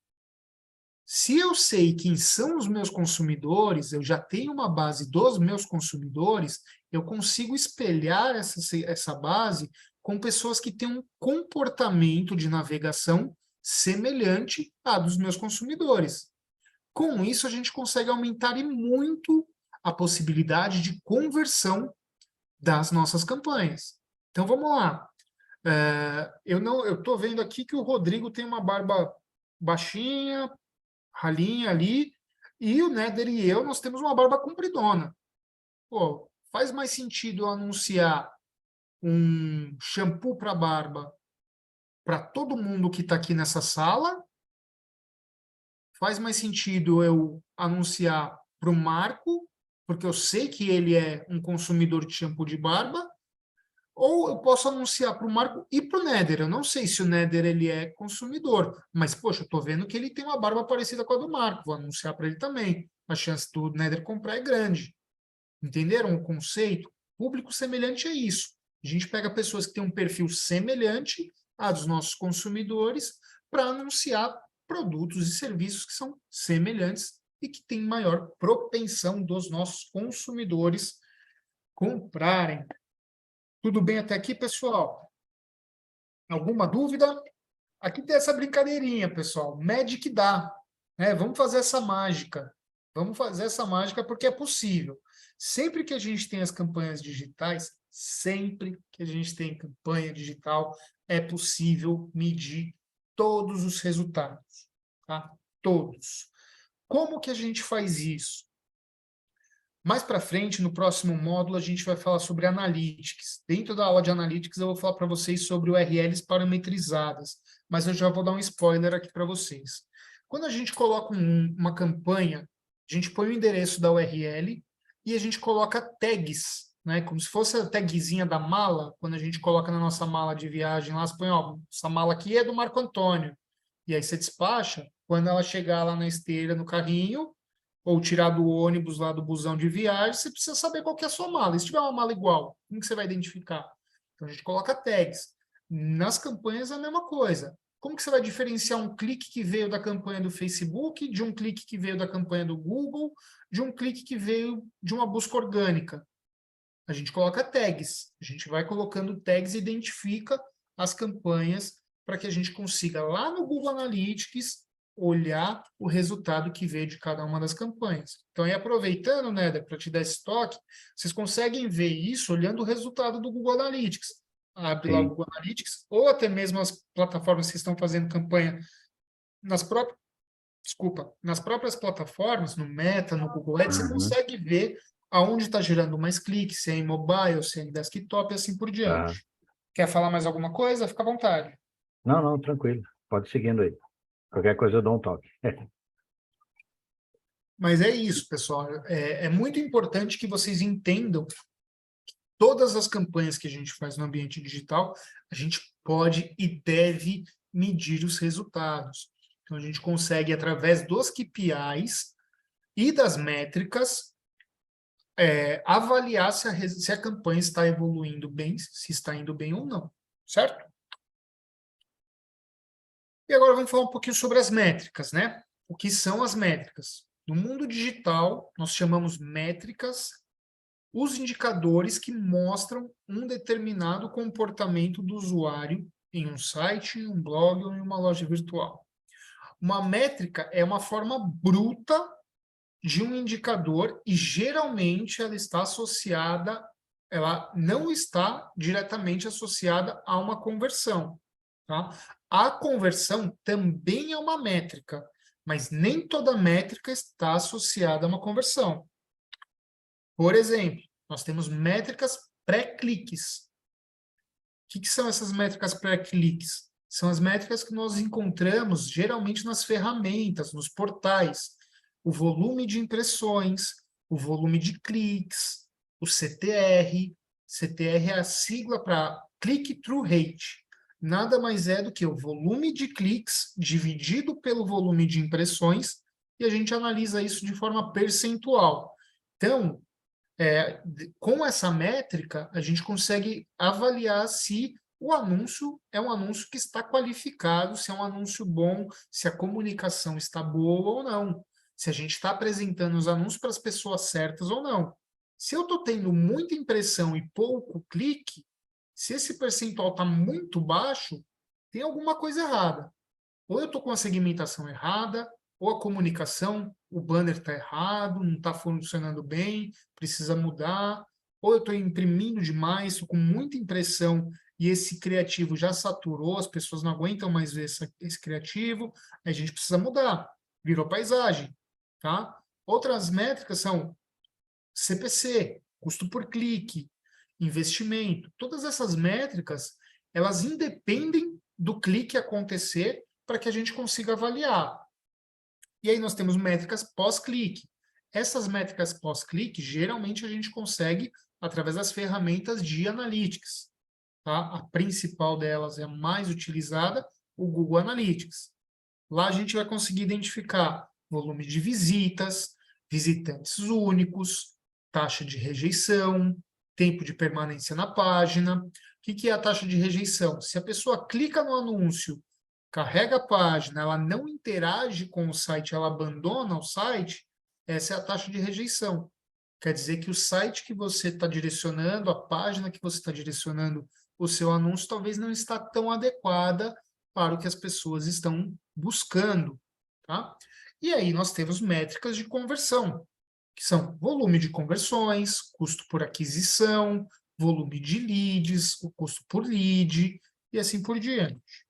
Se eu sei quem são os meus consumidores, eu já tenho uma base dos meus consumidores, eu consigo espelhar essa base com pessoas que têm um comportamento de navegação semelhante à dos meus consumidores. Com isso, a gente consegue aumentar e muito a possibilidade de conversão das nossas campanhas. Então, vamos lá. Eu estou vendo aqui que o Rodrigo tem uma barba baixinha, ralinha ali, e o Néder e eu, nós temos uma barba compridona. Pô, faz mais sentido eu anunciar um shampoo para barba para todo mundo que está aqui nessa sala? Faz mais sentido eu anunciar para o Marco, porque eu sei que ele é um consumidor de shampoo de barba? Ou eu posso anunciar para o Marco e para o Néder. Eu não sei se o Néder ele é consumidor, mas, poxa, eu estou vendo que ele tem uma barba parecida com a do Marco. Vou anunciar para ele também. A chance do Néder comprar é grande. Entenderam o conceito? Público semelhante é isso. A gente pega pessoas que têm um perfil semelhante a dos nossos consumidores para anunciar produtos e serviços que são semelhantes e que têm maior propensão dos nossos consumidores comprarem. Tudo bem até aqui, pessoal? Alguma dúvida? Aqui tem essa brincadeirinha, pessoal. Magic dá, né? Vamos fazer essa mágica. Vamos fazer essa mágica porque é possível. Sempre que a gente tem as campanhas digitais, sempre que a gente tem campanha digital, é possível medir todos os resultados, tá? Todos. Como que a gente faz isso? Mais para frente, no próximo módulo, a gente vai falar sobre Analytics. Dentro da aula de Analytics, eu vou falar para vocês sobre URLs parametrizadas, mas eu já vou dar um spoiler aqui para vocês. Quando a gente coloca uma campanha, a gente põe o endereço da URL e a gente coloca tags, né? Como se fosse a tagzinha da mala, quando a gente coloca na nossa mala de viagem lá, você põe, ó, essa mala aqui é do Marco Antônio. E aí você despacha, quando ela chegar lá na esteira, no carrinho, ou tirar do ônibus lá do busão de viagem, você precisa saber qual que é a sua mala. E se tiver uma mala igual, como que você vai identificar? Então, a gente coloca tags. Nas campanhas é a mesma coisa. Como que você vai diferenciar um clique que veio da campanha do Facebook, de um clique que veio da campanha do Google, de um clique que veio de uma busca orgânica? A gente coloca tags. A gente vai colocando tags e identifica as campanhas para que a gente consiga, lá no Google Analytics, olhar o resultado que veio de cada uma das campanhas. Então, aí aproveitando, né, para te dar esse toque, vocês conseguem ver isso olhando o resultado do Google Analytics. Abre lá o Sim. Google Analytics, ou até mesmo as plataformas que estão fazendo campanha nas próprias, desculpa, nas próprias plataformas, no Meta, no Google Ads, você Uhum. consegue ver aonde está gerando mais cliques, se é em mobile, se é em desktop e assim por Tá. diante. Quer falar mais alguma coisa? Fica à vontade. Não, não, tranquilo. Pode ir seguindo aí. Qualquer coisa eu dou um toque. Mas é isso, pessoal. É muito importante que vocês entendam que todas as campanhas que a gente faz no ambiente digital, a gente pode e deve medir os resultados. Então, a gente consegue, através dos KPIs e das métricas, avaliar se a campanha está evoluindo bem, se está indo bem ou não, certo? E agora vamos falar um pouquinho sobre as métricas, né? O que são as métricas? No mundo digital, nós chamamos métricas os indicadores que mostram um determinado comportamento do usuário em um site, um blog ou em uma loja virtual. Uma métrica é uma forma bruta de um indicador e geralmente ela está associada, ela não está diretamente associada a uma conversão, tá? A conversão também é uma métrica, mas nem toda métrica está associada a uma conversão. Por exemplo, nós temos métricas pré-cliques. O que são essas métricas pré-cliques? São as métricas que nós encontramos geralmente nas ferramentas, nos portais. O volume de impressões, o volume de cliques, o CTR. CTR é a sigla para Click-Through Rate. Nada mais é do que o volume de cliques dividido pelo volume de impressões, e a gente analisa isso de forma percentual. Então, com essa métrica, a gente consegue avaliar se o anúncio é um anúncio que está qualificado, se é um anúncio bom, se a comunicação está boa ou não, se a gente está apresentando os anúncios para as pessoas certas ou não. Se eu estou tendo muita impressão e pouco clique, se esse percentual está muito baixo, tem alguma coisa errada. Ou eu estou com a segmentação errada, ou a comunicação, o banner está errado, não está funcionando bem, precisa mudar, ou eu estou imprimindo demais, estou com muita impressão e esse criativo já saturou, as pessoas não aguentam mais ver esse criativo, a gente precisa mudar, virou paisagem, tá? Outras métricas são CPC, custo por clique, investimento, todas essas métricas, elas independem do clique acontecer para que a gente consiga avaliar. E aí nós temos métricas pós-clique. Essas métricas pós-clique, geralmente a gente consegue através das ferramentas de analytics. Tá? A principal delas é a mais utilizada, o Google Analytics. Lá a gente vai conseguir identificar volume de visitas, visitantes únicos, taxa de rejeição, tempo de permanência na página. O que é a taxa de rejeição? Se a pessoa clica no anúncio, carrega a página, ela não interage com o site, ela abandona o site, essa é a taxa de rejeição. Quer dizer que o site que você está direcionando, a página que você está direcionando o seu anúncio, talvez não está tão adequada para o que as pessoas estão buscando, tá? E aí nós temos métricas de conversão, que são volume de conversões, custo por aquisição, volume de leads, o custo por lead, e assim por diante.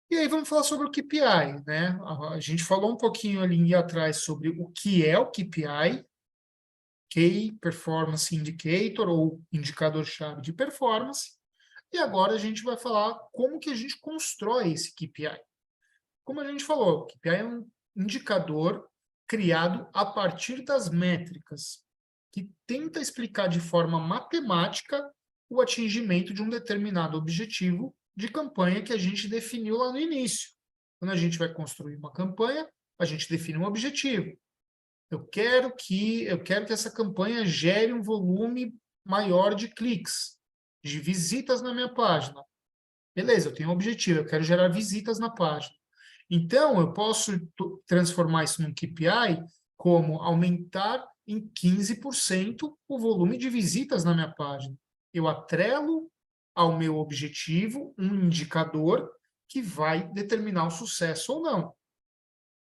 E aí vamos falar sobre o KPI, né? A gente falou um pouquinho ali atrás sobre o que é o KPI, Key Performance Indicator, ou indicador-chave de performance, e agora a gente vai falar como que a gente constrói esse KPI. Como a gente falou, o KPI é um indicador criado a partir das métricas, que tenta explicar de forma matemática o atingimento de um determinado objetivo de campanha que a gente definiu lá no início. Quando a gente vai construir uma campanha, a gente define um objetivo. Eu quero que essa campanha gere um volume maior de cliques, de visitas na minha página. Beleza, eu tenho um objetivo, eu quero gerar visitas na página. Então, eu posso transformar isso num KPI como aumentar em 15% o volume de visitas na minha página. Eu atrelo ao meu objetivo um indicador que vai determinar o sucesso ou não.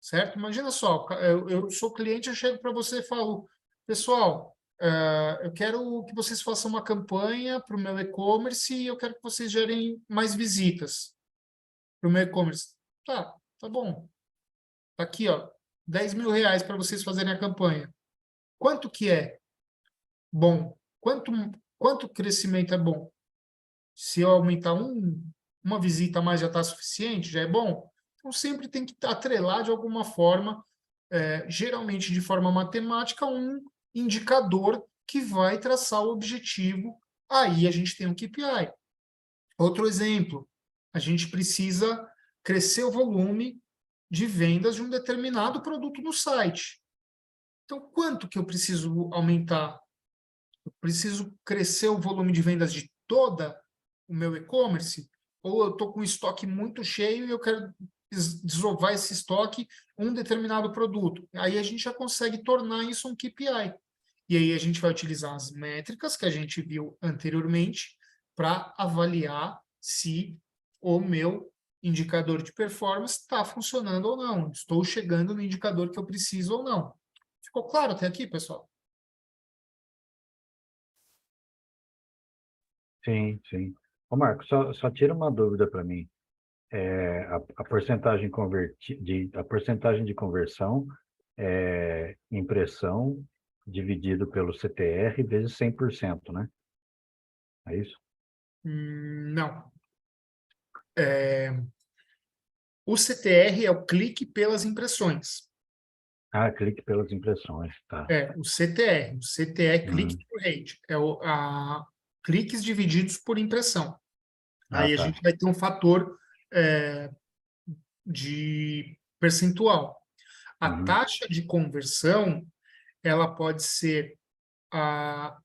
certo? Imagina só, eu sou cliente, eu chego para você e falo, pessoal, eu quero que vocês façam uma campanha para o meu e-commerce e eu quero que vocês gerem mais visitas para o meu e-commerce. Tá bom. Tá aqui, ó, R$ 10.000 para vocês fazerem a campanha. Quanto que é bom? Quanto crescimento é bom? Se eu aumentar uma visita a mais já está suficiente, já é bom? Então sempre tem que atrelar de alguma forma, geralmente de forma matemática, um indicador que vai traçar o objetivo. Aí a gente tem um KPI. Outro exemplo, a gente precisa crescer o volume de vendas de um determinado produto no site. Então, quanto que eu preciso aumentar? Eu preciso crescer o volume de vendas de toda o meu e-commerce? Ou eu estou com um estoque muito cheio e eu quero desovar esse estoque um determinado produto? Aí a gente já consegue tornar isso um KPI. E aí a gente vai utilizar as métricas que a gente viu anteriormente para avaliar se o meu indicador de performance está funcionando ou não. Estou chegando no indicador que eu preciso ou não. Ficou claro até aqui, pessoal? Sim, sim. Ô, Marco, só tira uma dúvida para mim. A porcentagem a porcentagem de conversão é impressão dividido pelo CTR vezes 100%, né? É isso? Não. O CTR é o clique pelas impressões. Ah, clique pelas impressões, tá. O CTR. O CTR, click Uhum. to rate. Cliques divididos por impressão. Ah, Aí a gente tá. vai ter um fator é, de percentual. A Uhum. taxa de conversão, ela pode ser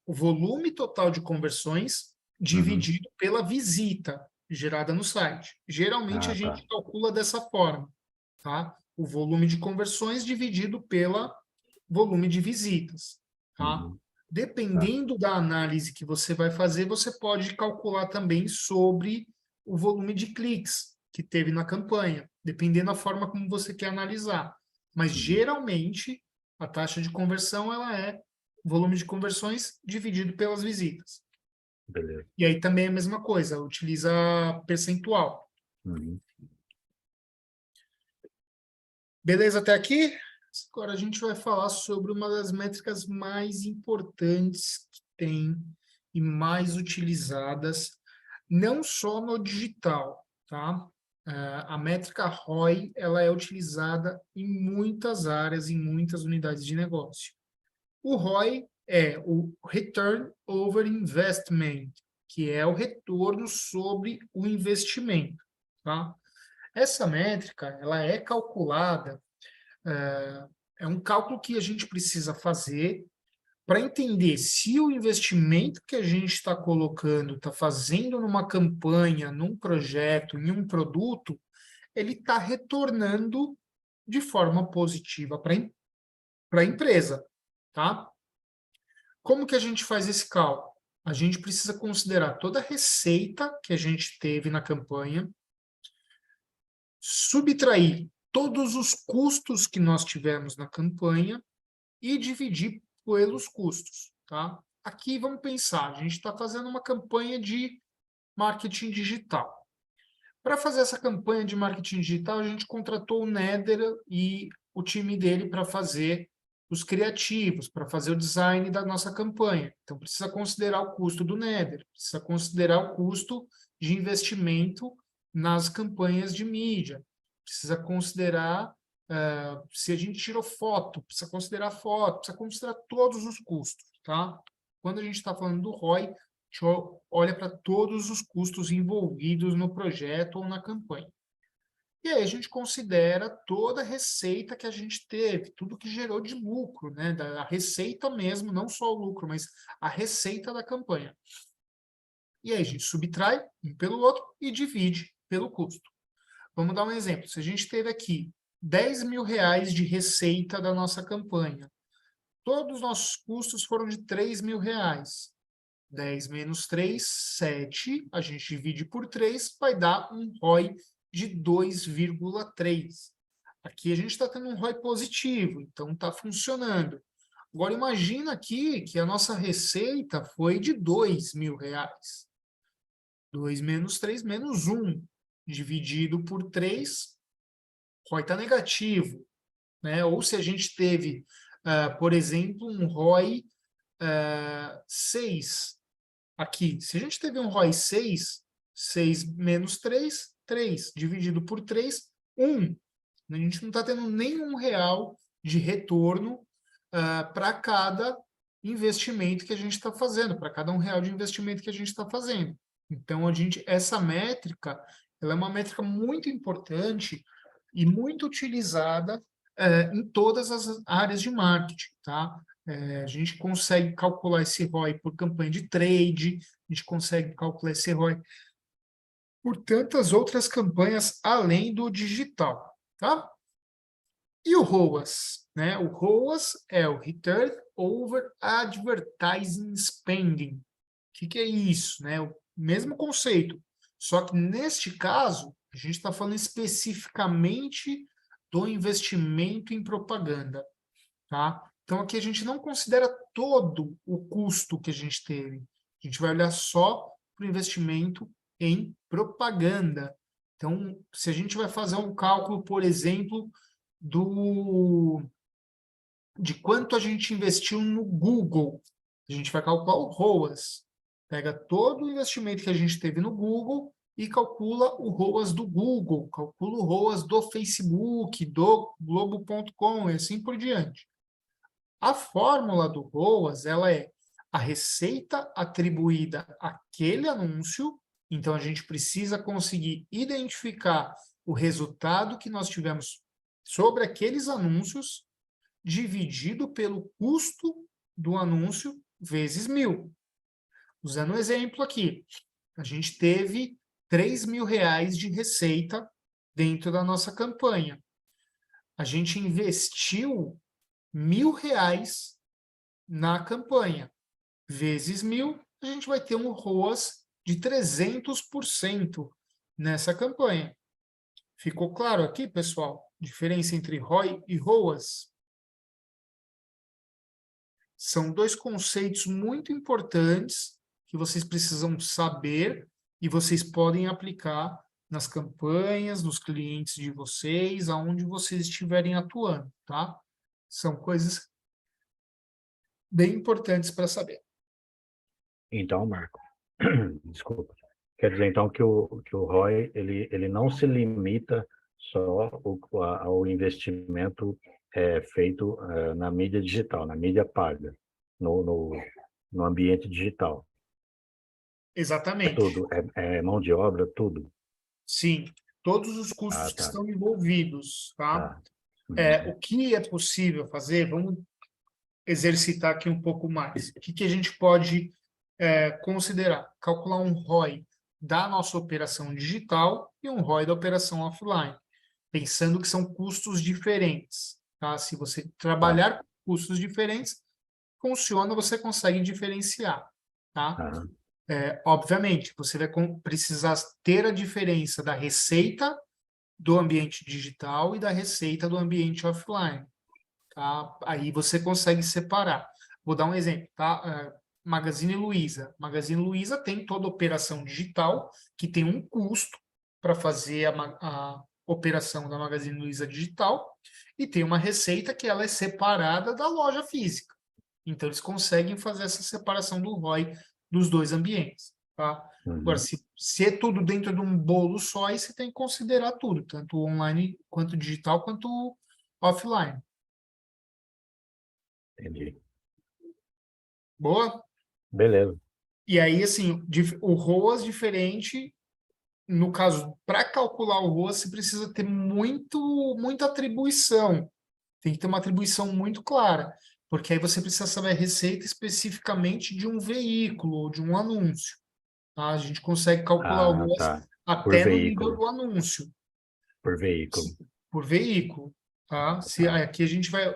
o volume total de conversões Uhum. dividido pela visita gerada no site. Geralmente a Ah, tá. gente calcula dessa forma, tá? O volume de conversões dividido pela volume de visitas, tá? Uhum. Tá. Dependendo da análise que você vai fazer, você pode calcular também sobre o volume de cliques que teve na campanha, dependendo da forma como você quer analisar. Mas Uhum. geralmente a taxa de conversão ela é volume de conversões dividido pelas visitas. Beleza. E aí também é a mesma coisa, utiliza percentual. Uhum. Beleza até aqui? Agora a gente vai falar sobre uma das métricas mais importantes que tem e mais utilizadas, não só no digital, tá? A métrica ROI, ela é utilizada em muitas áreas, em muitas unidades de negócio. O ROI é o Return Over Investment, que é o retorno sobre o investimento, tá? Essa métrica, ela é calculada, é um cálculo que a gente precisa fazer para entender se o investimento que a gente está colocando, está fazendo numa campanha, num projeto, em um produto, ele está retornando de forma positiva para a empresa, tá? Como que a gente faz esse cálculo? A gente precisa considerar toda a receita que a gente teve na campanha, subtrair todos os custos que nós tivemos na campanha e dividir pelos custos, tá? Aqui vamos pensar, a gente está fazendo uma campanha de marketing digital. Para fazer essa campanha de marketing digital, a gente contratou o Nether e o time dele para fazer os criativos, para fazer o design da nossa campanha. Então, precisa considerar o custo do Nether, precisa considerar o custo de investimento nas campanhas de mídia, precisa considerar se a gente tirou foto, precisa considerar foto, precisa considerar todos os custos, tá? Quando a gente está falando do ROI, a gente olha para todos os custos envolvidos no projeto ou na campanha. E aí a gente considera toda a receita que a gente teve, tudo que gerou de lucro, né? Da receita mesmo, não só o lucro, mas a receita da campanha. E aí a gente subtrai um pelo outro e divide pelo custo. Vamos dar um exemplo. Se a gente teve aqui R$ 10.000 de receita da nossa campanha, todos os nossos custos foram de R$ 3.000. 10 menos 3, 7. A gente divide por 3, vai dar um ROI de 2,3. Aqui a gente está tendo um ROI positivo, então está funcionando. Agora, imagina aqui que a nossa receita foi de R$ 2.000. 2 menos 3 menos 1, dividido por 3, ROI está negativo, né? Ou se a gente teve, por exemplo, um ROI 6 aqui. Se a gente teve um ROI 6, 6 menos 3, 3, dividido por 3, 1. A gente não está tendo nenhum real de retorno para cada investimento que a gente está fazendo, para cada R$ 1 de investimento que a gente está fazendo. Então, essa métrica, ela é uma métrica muito importante e muito utilizada em todas as áreas de marketing, tá? A gente consegue calcular esse ROI por campanha de trade, a gente consegue calcular esse ROI por tantas outras campanhas além do digital, tá? E o ROAS, né? O ROAS é o Return Over Advertising Spending. O que é isso, né? O mesmo conceito, só que neste caso a gente está falando especificamente do investimento em propaganda, tá? Então aqui a gente não considera todo o custo que a gente teve. A gente vai olhar só para o investimento em propaganda. Então, se a gente vai fazer um cálculo, por exemplo, do de quanto a gente investiu no Google. A gente vai calcular o ROAS. Pega todo o investimento que a gente teve no Google e calcula o ROAS do Google, calcula o ROAS do Facebook, do Globo.com e assim por diante. A fórmula do ROAS, ela é a receita atribuída àquele anúncio, então a gente precisa conseguir identificar o resultado que nós tivemos sobre aqueles anúncios dividido pelo custo do anúncio vezes 1.000. Usando um exemplo aqui, a gente teve R$ 3.000 de receita dentro da nossa campanha. A gente investiu R$ 1.000 na campanha. Vezes 1.000, a gente vai ter um ROAS de 300% nessa campanha. Ficou claro aqui, pessoal? Diferença entre ROI e ROAS? São dois conceitos muito importantes que vocês precisam saber e vocês podem aplicar nas campanhas, nos clientes de vocês, aonde vocês estiverem atuando, tá? São coisas bem importantes para saber. Então, Marco, desculpa. Quer dizer, então, que o ROI ele não se limita só ao investimento feito na mídia digital, na mídia paga, no ambiente digital. É Exatamente. tudo, é mão de obra, tudo. Sim, todos os custos Ah, que tá, estão envolvidos, tá? tá. Uhum. O que é possível fazer? Vamos exercitar aqui um pouco mais. O que a gente pode considerar? Calcular um ROI da nossa operação digital e um ROI da operação offline, pensando que são custos diferentes, tá? Se você Tá. trabalhar com custos diferentes, funciona, você consegue diferenciar, tá? Ah, Obviamente, você vai precisar ter a diferença da receita do ambiente digital e da receita do ambiente offline, tá? Aí você consegue separar. Vou dar um exemplo, tá? Magazine Luiza. Magazine Luiza tem toda a operação digital, que tem um custo para fazer a operação da Magazine Luiza digital, e tem uma receita que ela é separada da loja física. Então, eles conseguem fazer essa separação do ROI dos dois ambientes, tá? Agora, uhum. se é tudo dentro de um bolo só, aí você tem que considerar tudo, tanto online, quanto digital, quanto offline. Entendi. Boa? Beleza. E aí, assim, o ROAS diferente, no caso, para calcular o ROAS, você precisa ter muita atribuição. Tem que ter uma atribuição muito clara, porque aí você precisa saber a receita especificamente de um veículo ou de um anúncio. Tá? A gente consegue calcular o Ah, ROAS tá. Por até no nível veículo. do anúncio, Por veículo. por veículo. Tá? Ah, tá. Aqui a gente vai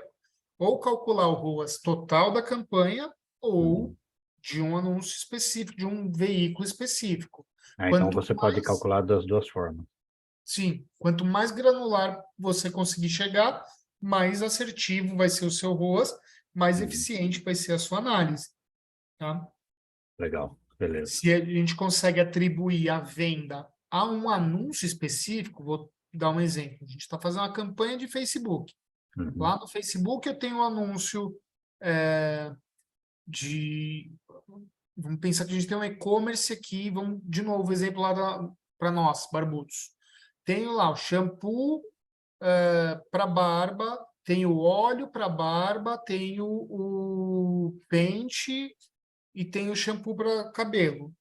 ou calcular o ROAS total da campanha ou Uhum. de um anúncio específico, de um veículo específico. Então Quanto você pode mais calcular das duas formas. Sim, quanto mais granular você conseguir chegar, mais assertivo vai ser o seu ROAS, mais Uhum. eficiente vai ser a sua análise, tá? Legal, beleza. Se a gente consegue atribuir a venda a um anúncio específico, vou dar um exemplo. A gente está fazendo uma campanha de Facebook. Uhum. Lá no Facebook eu tenho um anúncio é, de. Vamos pensar que a gente tem um e-commerce aqui. Vamos, de novo, exemplo lá para nós, barbudos. Tenho lá o shampoo para barba, tenho o óleo para barba, tenho o pente e tenho o shampoo para cabelo.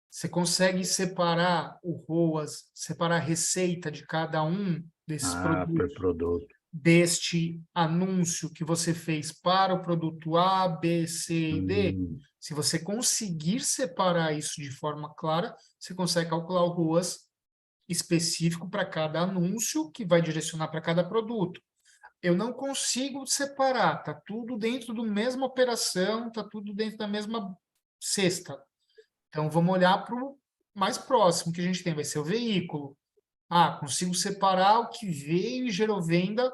Você consegue separar o ROAS, separar a receita de cada um desses Ah, por produtos produto. deste anúncio que você fez para o produto A, B, C e D? Hum, Se você conseguir separar isso de forma clara, você consegue calcular o ROAS específico para cada anúncio que vai direcionar para cada produto. Eu não consigo separar, tá tudo dentro da mesma operação, tá tudo dentro da mesma cesta. Então, vamos olhar para o mais próximo que a gente tem, vai ser o veículo. Ah, consigo separar o que veio e gerou venda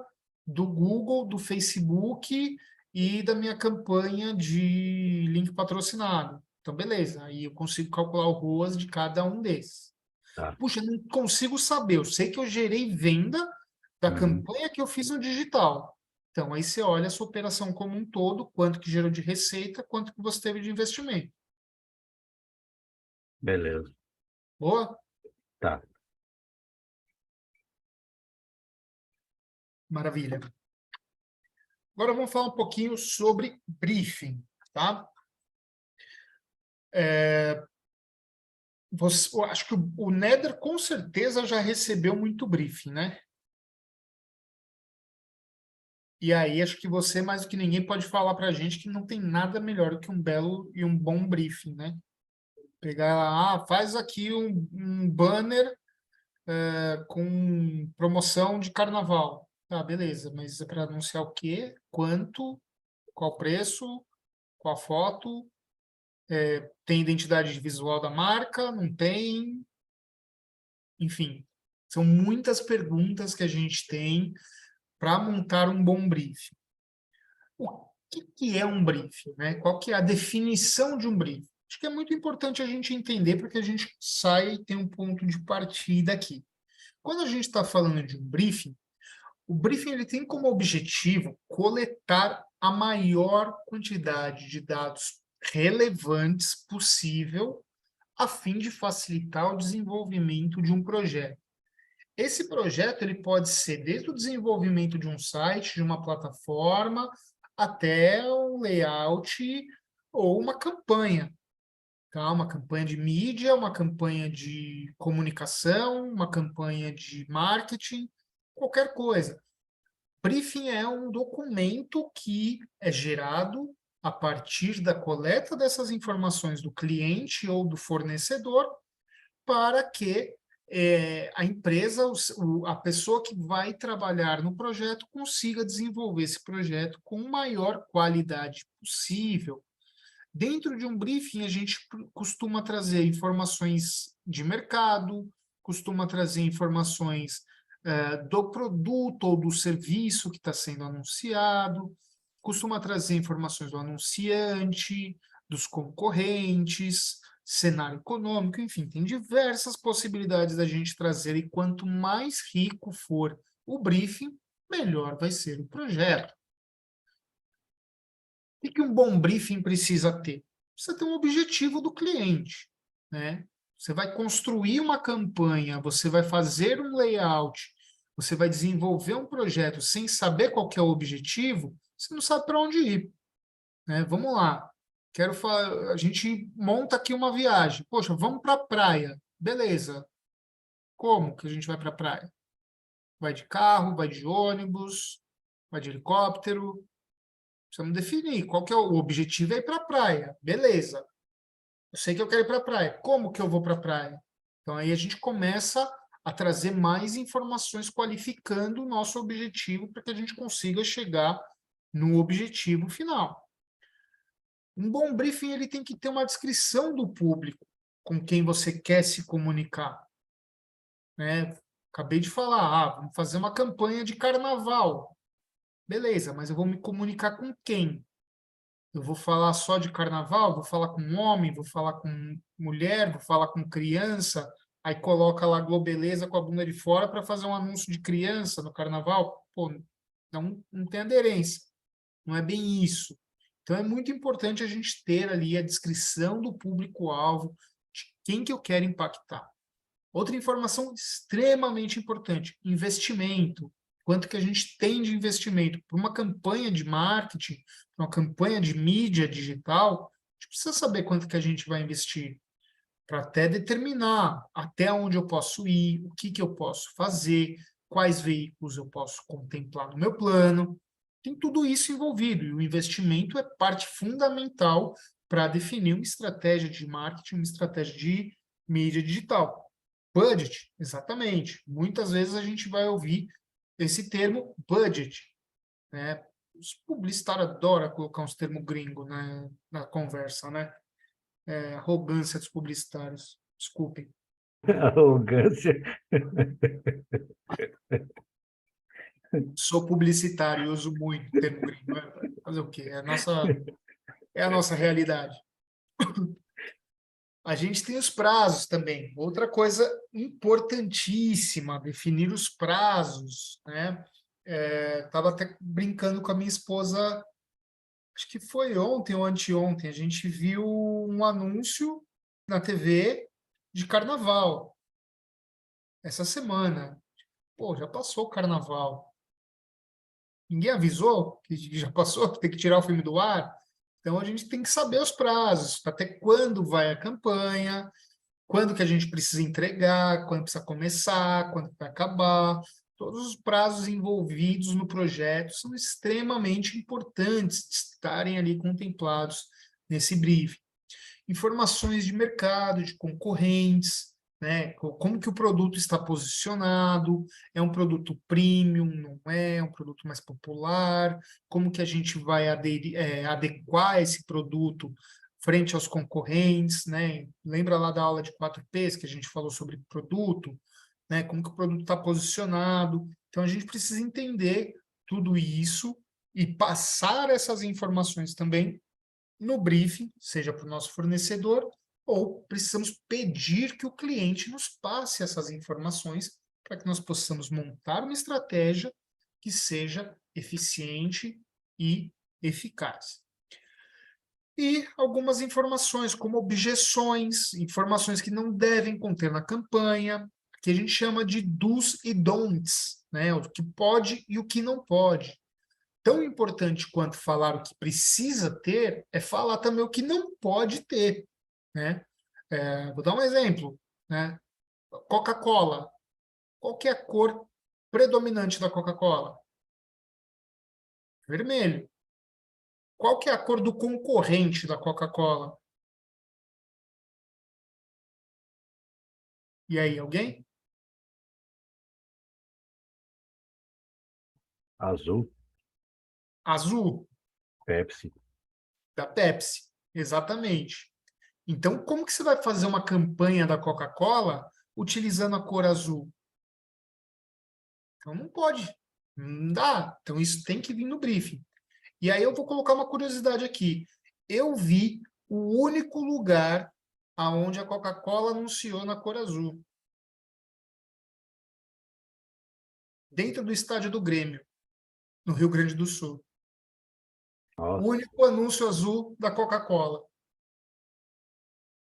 do Google, do Facebook e da minha campanha de link patrocinado. Então, beleza. Aí eu consigo calcular o ROAS de cada um desses. tá. Puxa, não consigo saber. Eu sei que eu gerei venda da Uhum. campanha que eu fiz no digital. Então, aí você olha a sua operação como um todo, quanto que gerou de receita, quanto que você teve de investimento. Beleza. Boa? Tá. Maravilha. Agora vamos falar um pouquinho sobre briefing, tá? Eu acho que o Nether com certeza já recebeu muito briefing, né? E aí acho que você, mais do que ninguém, pode falar para a gente que não tem nada melhor do que um belo e um bom briefing, né? Pegar, faz aqui um banner com promoção de carnaval. Tá, beleza, mas é para anunciar o quê? Quanto? Qual preço? Qual foto? Tem identidade visual da marca? Não tem? Enfim, são muitas perguntas que a gente tem para montar um bom briefing. O que é um briefing, né? Qual que é a definição de um briefing? Acho que é muito importante a gente entender para que a gente saia e tenha um ponto de partida aqui. Quando a gente está falando de um briefing, o briefing ele tem como objetivo coletar a maior quantidade de dados relevantes possível a fim de facilitar o desenvolvimento de um projeto. Esse projeto ele pode ser desde o desenvolvimento de um site, de uma plataforma, até um layout ou uma campanha, tá? Uma campanha de mídia, uma campanha de comunicação, uma campanha de marketing, qualquer coisa. Briefing é um documento que é gerado a partir da coleta dessas informações do cliente ou do fornecedor para que a empresa, a pessoa que vai trabalhar no projeto, consiga desenvolver esse projeto com maior qualidade possível. Dentro de um briefing, a gente costuma trazer informações de mercado, costuma trazer informações do produto ou do serviço que está sendo anunciado, costuma trazer informações do anunciante, dos concorrentes, cenário econômico, enfim, tem diversas possibilidades da gente trazer, e quanto mais rico for o briefing, melhor vai ser o projeto. O que um bom briefing precisa ter? Precisa ter um objetivo do cliente, né? Você vai construir uma campanha, você vai fazer um layout, você vai desenvolver um projeto sem saber qual que é o objetivo, você não sabe para onde ir, né? Vamos lá. A gente monta aqui uma viagem. Poxa, vamos para a praia. Beleza. Como que a gente vai para a praia? Vai de carro, vai de ônibus, vai de helicóptero? Precisamos definir qual que é o objetivo, é ir para a praia. Beleza. Eu sei que eu quero ir para a praia. Como que eu vou para a praia? Então aí a gente começa a trazer mais informações qualificando o nosso objetivo para que a gente consiga chegar no objetivo final. Um bom briefing ele tem que ter uma descrição do público com quem você quer se comunicar, né? Acabei de falar, vamos fazer uma campanha de carnaval. Beleza, mas eu vou me comunicar com quem? Eu vou falar só de carnaval? Vou falar com homem? Vou falar com mulher? Vou falar com criança? Aí coloca lá Globeleza com a bunda de fora para fazer um anúncio de criança no carnaval? Pô, não tem aderência. Não é bem isso. Então é muito importante a gente ter ali a descrição do público-alvo, de quem que eu quero impactar. Outra informação extremamente importante, investimento. Quanto que a gente tem de investimento? Para uma campanha de marketing, para uma campanha de mídia digital, a gente precisa saber quanto que a gente vai investir para até determinar até onde eu posso ir, o que que eu posso fazer, quais veículos eu posso contemplar no meu plano. Tem tudo isso envolvido, e o investimento é parte fundamental para definir uma estratégia de marketing, uma estratégia de mídia digital. Budget, exatamente. Muitas vezes a gente vai ouvir esse termo budget, né? Os publicitários adoram colocar uns termos gringos, né, na conversa, né? Arrogância dos publicitários. Desculpem. Arrogância. Sou publicitário e uso muito termo gringo. Fazer o quê? É a nossa realidade. A gente tem os prazos também. Outra coisa importantíssima, definir os prazos, né? Estava até brincando com a minha esposa, acho que foi ontem ou anteontem, a gente viu um anúncio na TV de carnaval, essa semana. Pô, já passou o carnaval. Ninguém avisou que já passou, que tem que tirar o filme do ar. Então a gente tem que saber os prazos, até quando vai a campanha, quando que a gente precisa entregar, quando precisa começar, quando vai acabar. Todos os prazos envolvidos no projeto são extremamente importantes de estarem ali contemplados nesse briefing. Informações de mercado, de concorrentes, né? Como que o produto está posicionado, é um produto premium, não é um produto mais popular, como que a gente vai adequar esse produto frente aos concorrentes, né? Lembra lá da aula de 4Ps que a gente falou sobre produto, né? Como que o produto está posicionado. Então a gente precisa entender tudo isso e passar essas informações também no briefing, seja para o nosso fornecedor, ou precisamos pedir que o cliente nos passe essas informações para que nós possamos montar uma estratégia que seja eficiente e eficaz. E algumas informações, como objeções, informações que não devem conter na campanha, que a gente chama de do's e don'ts, né? O que pode e o que não pode. Tão importante quanto falar o que precisa ter, é falar também o que não pode ter, né? Vou dar um exemplo, né? Coca-Cola. Qual que é a cor predominante da Coca-Cola? Vermelho. Qual que é a cor do concorrente da Coca-Cola? E aí, alguém? Azul, Azul, Pepsi. da Pepsi. Exatamente. Então, como que você vai fazer uma campanha da Coca-Cola utilizando a cor azul? Então, não pode. Não dá. Então, isso tem que vir no briefing. E aí eu vou colocar uma curiosidade aqui. Eu vi o único lugar aonde a Coca-Cola anunciou na cor azul. Dentro do estádio do Grêmio, no Rio Grande do Sul. O Nossa. único anúncio azul da Coca-Cola.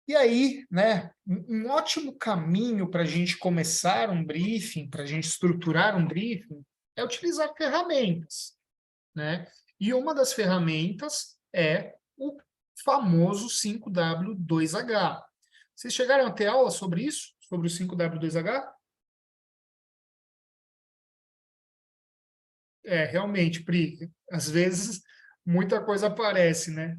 E aí, né, um ótimo caminho para a gente começar um briefing, para a gente estruturar um briefing, é utilizar ferramentas, né? E uma das ferramentas é o famoso 5W2H. Vocês chegaram a ter aula sobre isso? Sobre o 5W2H? Realmente, Pri, às vezes muita coisa aparece, né?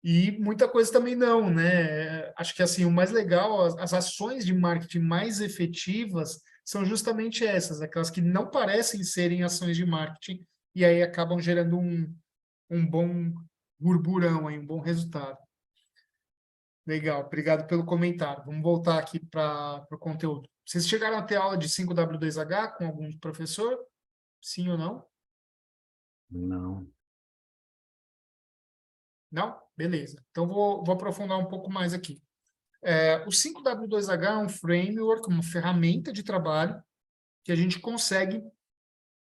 E muita coisa também não, né? Acho que assim, o mais legal, as ações de marketing mais efetivas são justamente essas, aquelas que não parecem serem ações de marketing e aí acabam gerando um bom burburão, aí, um bom resultado. Legal, obrigado pelo comentário. Vamos voltar aqui para o conteúdo. Vocês chegaram a ter aula de 5W2H com algum professor? Sim ou não? Não. Não? Beleza. Então, vou aprofundar um pouco mais aqui. O 5W2H é um framework, uma ferramenta de trabalho que a gente consegue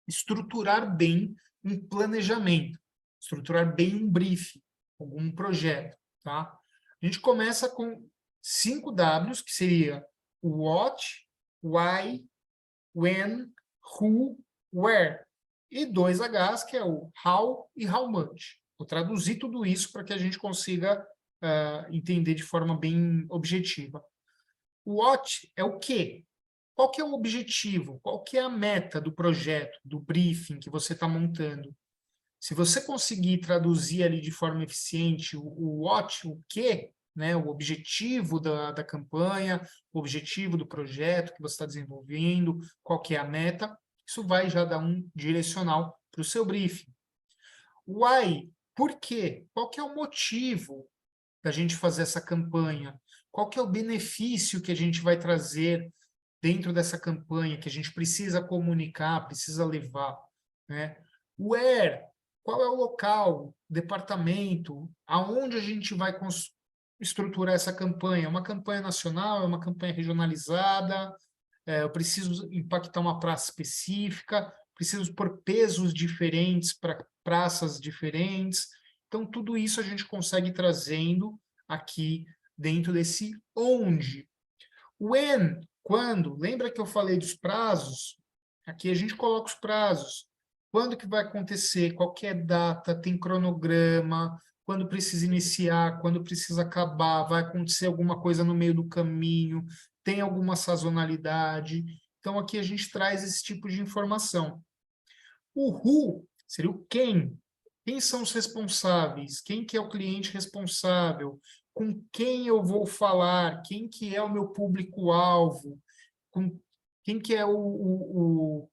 estruturar bem um planejamento, estruturar bem um briefing, algum projeto, tá? A gente começa com 5 Ws, que seria o what, why, when, who, where. E 2 Hs, que é o how e how much. Vou traduzir tudo isso para que a gente consiga entender de forma bem objetiva. O what é o quê? Qual que é o objetivo? Qual que é a meta do projeto, do briefing que você está montando? Se você conseguir traduzir ali de forma eficiente o what, o quê, né, o objetivo da campanha, o objetivo do projeto que você está desenvolvendo, qual que é a meta, isso vai já dar um direcional para o seu briefing. Why? Por quê? Qual que é o motivo da gente fazer essa campanha? Qual que é o benefício que a gente vai trazer dentro dessa campanha, que a gente precisa comunicar, precisa levar, né? Where? Qual é o local, departamento, aonde a gente vai estruturar essa campanha? É uma campanha nacional, é uma campanha regionalizada, eu preciso impactar uma praça específica, preciso pôr pesos diferentes para praças diferentes. Então, tudo isso a gente consegue ir trazendo aqui dentro desse onde. When, quando? Lembra que eu falei dos prazos? Aqui a gente coloca os prazos. Quando que vai acontecer? Qual que é a data? Tem cronograma? Quando precisa iniciar? Quando precisa acabar? Vai acontecer alguma coisa no meio do caminho? Tem alguma sazonalidade? Então, aqui a gente traz esse tipo de informação. O who seria o quem. Quem são os responsáveis? Quem que é o cliente responsável? Com quem eu vou falar? Quem que é o meu público-alvo? Com quem que é o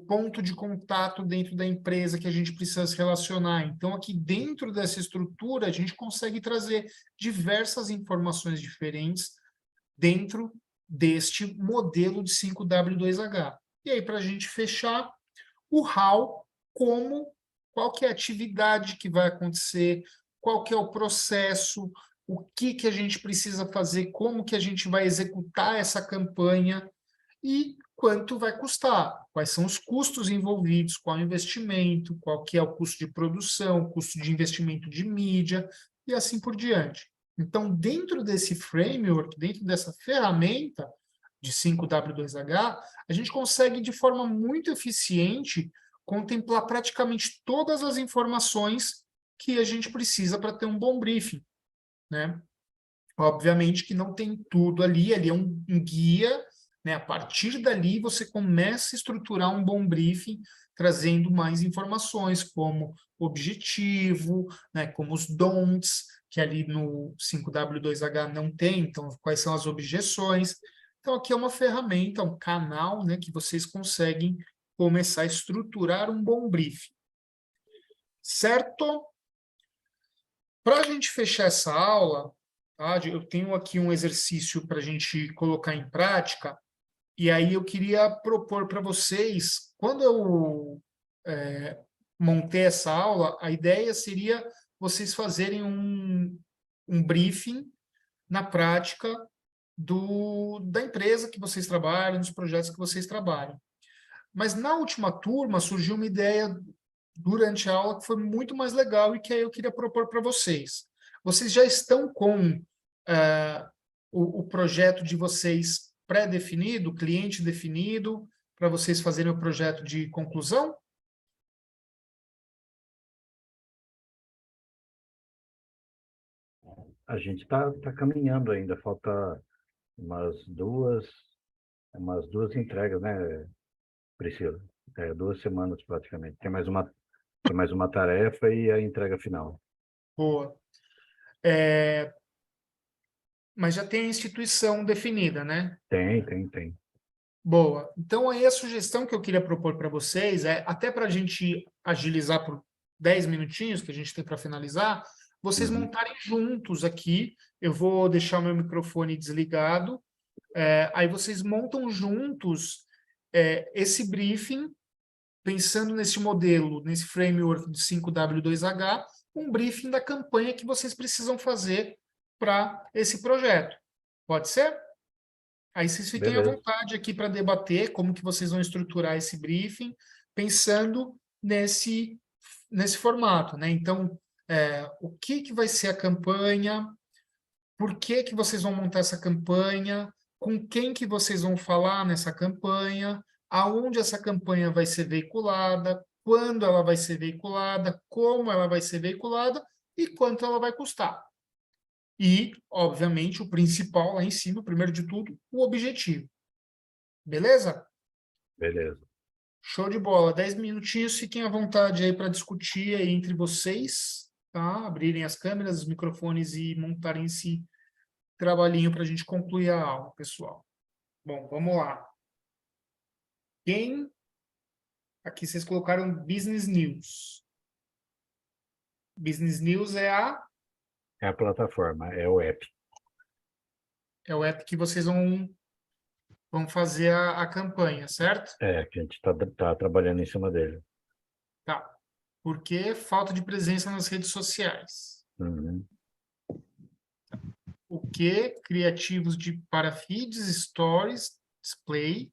ponto de contato dentro da empresa que a gente precisa se relacionar? Então, aqui dentro dessa estrutura, a gente consegue trazer diversas informações diferentes dentro deste modelo de 5W2H. E aí, para a gente fechar, o how, como, qual que é a atividade que vai acontecer, qual que é o processo, o que a gente precisa fazer, como que a gente vai executar essa campanha e quanto vai custar, quais são os custos envolvidos, qual o investimento, qual que é o custo de produção, custo de investimento de mídia e assim por diante. Então, dentro desse framework, dentro dessa ferramenta de 5W2H, a gente consegue, de forma muito eficiente, contemplar praticamente todas as informações que a gente precisa para ter um bom briefing, né? Obviamente que não tem tudo ali é um guia, né? A partir dali você começa a estruturar um bom briefing, trazendo mais informações, como objetivo, né? Como os don'ts, que ali no 5W2H não tem, então quais são as objeções. Então aqui é uma ferramenta, um canal, né? Que vocês conseguem começar a estruturar um bom briefing. Certo? Para a gente fechar essa aula, tá? Eu tenho aqui um exercício para a gente colocar em prática, e aí eu queria propor para vocês, quando eu montei essa aula, a ideia seria vocês fazerem um briefing na prática da empresa que vocês trabalham, dos projetos que vocês trabalham. Mas na última turma surgiu uma ideia durante a aula que foi muito mais legal e que aí eu queria propor para vocês. Vocês já estão com o projeto de vocês pré-definido, cliente definido, para vocês fazerem o projeto de conclusão? A gente está caminhando ainda, falta umas duas entregas, né, Priscila? 2 semanas praticamente. Tem mais uma tarefa e a entrega final. Boa. Mas já tem a instituição definida, né? Tem. Boa. Então, aí a sugestão que eu queria propor para vocês é, até para a gente agilizar por 10 minutinhos, que a gente tem para finalizar, vocês Uhum. montarem juntos aqui. Eu vou deixar o meu microfone desligado Aí vocês montam juntos esse briefing, pensando nesse modelo, nesse framework de 5W2H, um briefing da campanha que vocês precisam fazer para esse projeto. Pode ser? Aí vocês fiquem à Beleza. vontade aqui para debater como que vocês vão estruturar esse briefing, pensando nesse formato, né? Então, o que vai ser a campanha? Por que vocês vão montar essa campanha? Com quem que vocês vão falar nessa campanha? Aonde essa campanha vai ser veiculada? Quando ela vai ser veiculada? Como ela vai ser veiculada? E quanto ela vai custar? E, obviamente, o principal lá em cima, primeiro de tudo, o objetivo. Beleza? Beleza. Show de bola. 10 minutinhos, fiquem à vontade aí para discutir aí entre vocês, tá? Abrirem as câmeras, os microfones e montarem esse trabalhinho para a gente concluir a aula, pessoal. Bom, vamos lá. Aqui vocês colocaram Business News. Business News é É a plataforma, é o app. o app que vocês vão fazer a campanha, certo? Que a gente tá trabalhando em cima dele. Tá. Por que falta de presença nas redes sociais? Uhum. O que criativos para feeds, stories, display,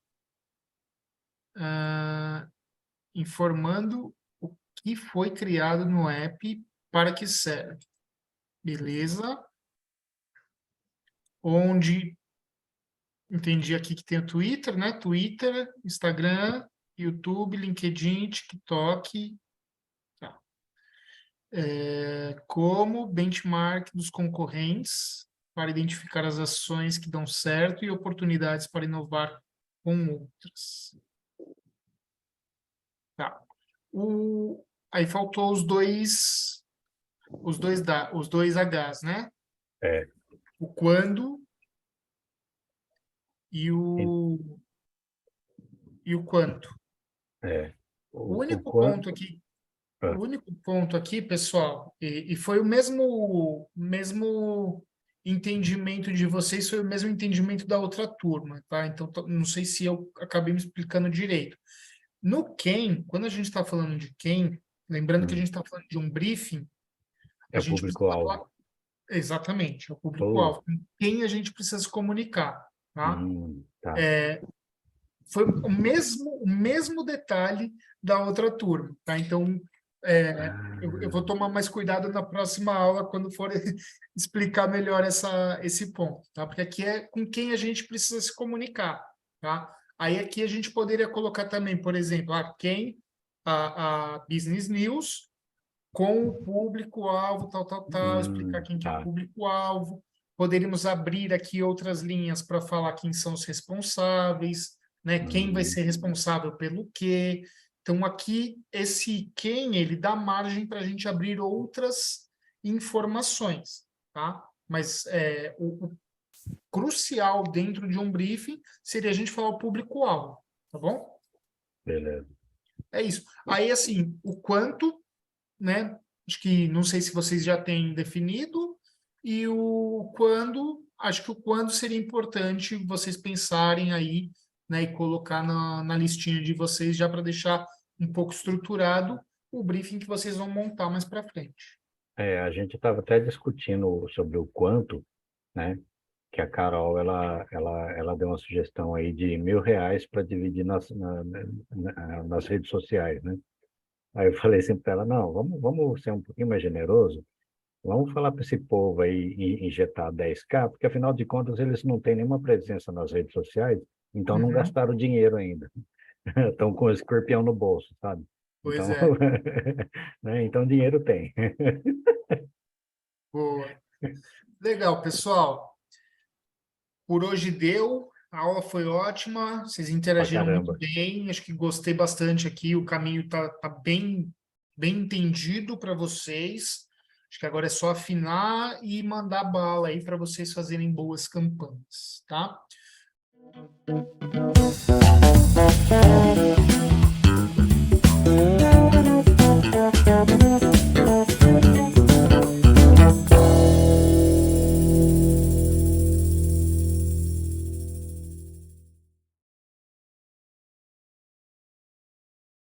informando o que foi criado no app, para que serve. Beleza? Onde entendi aqui que tem o Twitter, né? Twitter, Instagram, YouTube, LinkedIn, TikTok. Tá. Como benchmark dos concorrentes para identificar as ações que dão certo e oportunidades para inovar com outras. Tá. Aí faltou os dois Hs, né? O quando e o quanto. O único ponto aqui, pessoal, e foi o mesmo entendimento de vocês, foi o mesmo entendimento da outra turma, tá? Então, não sei se eu acabei me explicando direito. No quem, quando a gente está falando de quem, lembrando que a gente está falando de um briefing, É a o gente precisa público-alvo. falar exatamente, é o público-alvo, com quem a gente precisa se comunicar, tá? Tá. Foi o mesmo detalhe da outra turma, tá? Então, eu vou tomar mais cuidado na próxima aula quando for explicar melhor esse ponto, tá? Porque aqui é com quem a gente precisa se comunicar, tá? Aí aqui a gente poderia colocar também, por exemplo, a Business News com o público-alvo, tal, explicar quem que é o público-alvo. Poderíamos abrir aqui outras linhas para falar quem são os responsáveis, né? Quem vai ser responsável pelo quê. Então, aqui, esse quem, ele dá margem para a gente abrir outras informações, tá? Mas o crucial dentro de um briefing seria a gente falar o público-alvo, tá bom? Beleza. É isso. Aí, assim, o quanto, né? Acho que não sei se vocês já têm definido, e o quando, acho que o quando seria importante vocês pensarem aí, né, e colocar na listinha de vocês já para deixar um pouco estruturado o briefing que vocês vão montar mais para frente. A gente estava até discutindo sobre o quanto, né? Que a Carol ela deu uma sugestão aí de R$ 1.000 para dividir nas redes sociais, né? Aí eu falei assim para ela, não, vamos ser um pouquinho mais generoso, vamos falar para esse povo aí injetar 10K, porque afinal de contas eles não têm nenhuma presença nas redes sociais, então não gastaram dinheiro ainda. Estão com o escorpião no bolso, sabe? Pois Então, é. né? Então dinheiro tem. Boa. Legal, pessoal. Por hoje deu. A aula foi ótima. Vocês Pra interagiram muito caramba. bem. Acho que gostei bastante aqui. O caminho tá bem entendido para vocês. Acho que agora é só afinar e mandar bala aí para vocês fazerem boas campanhas, tá?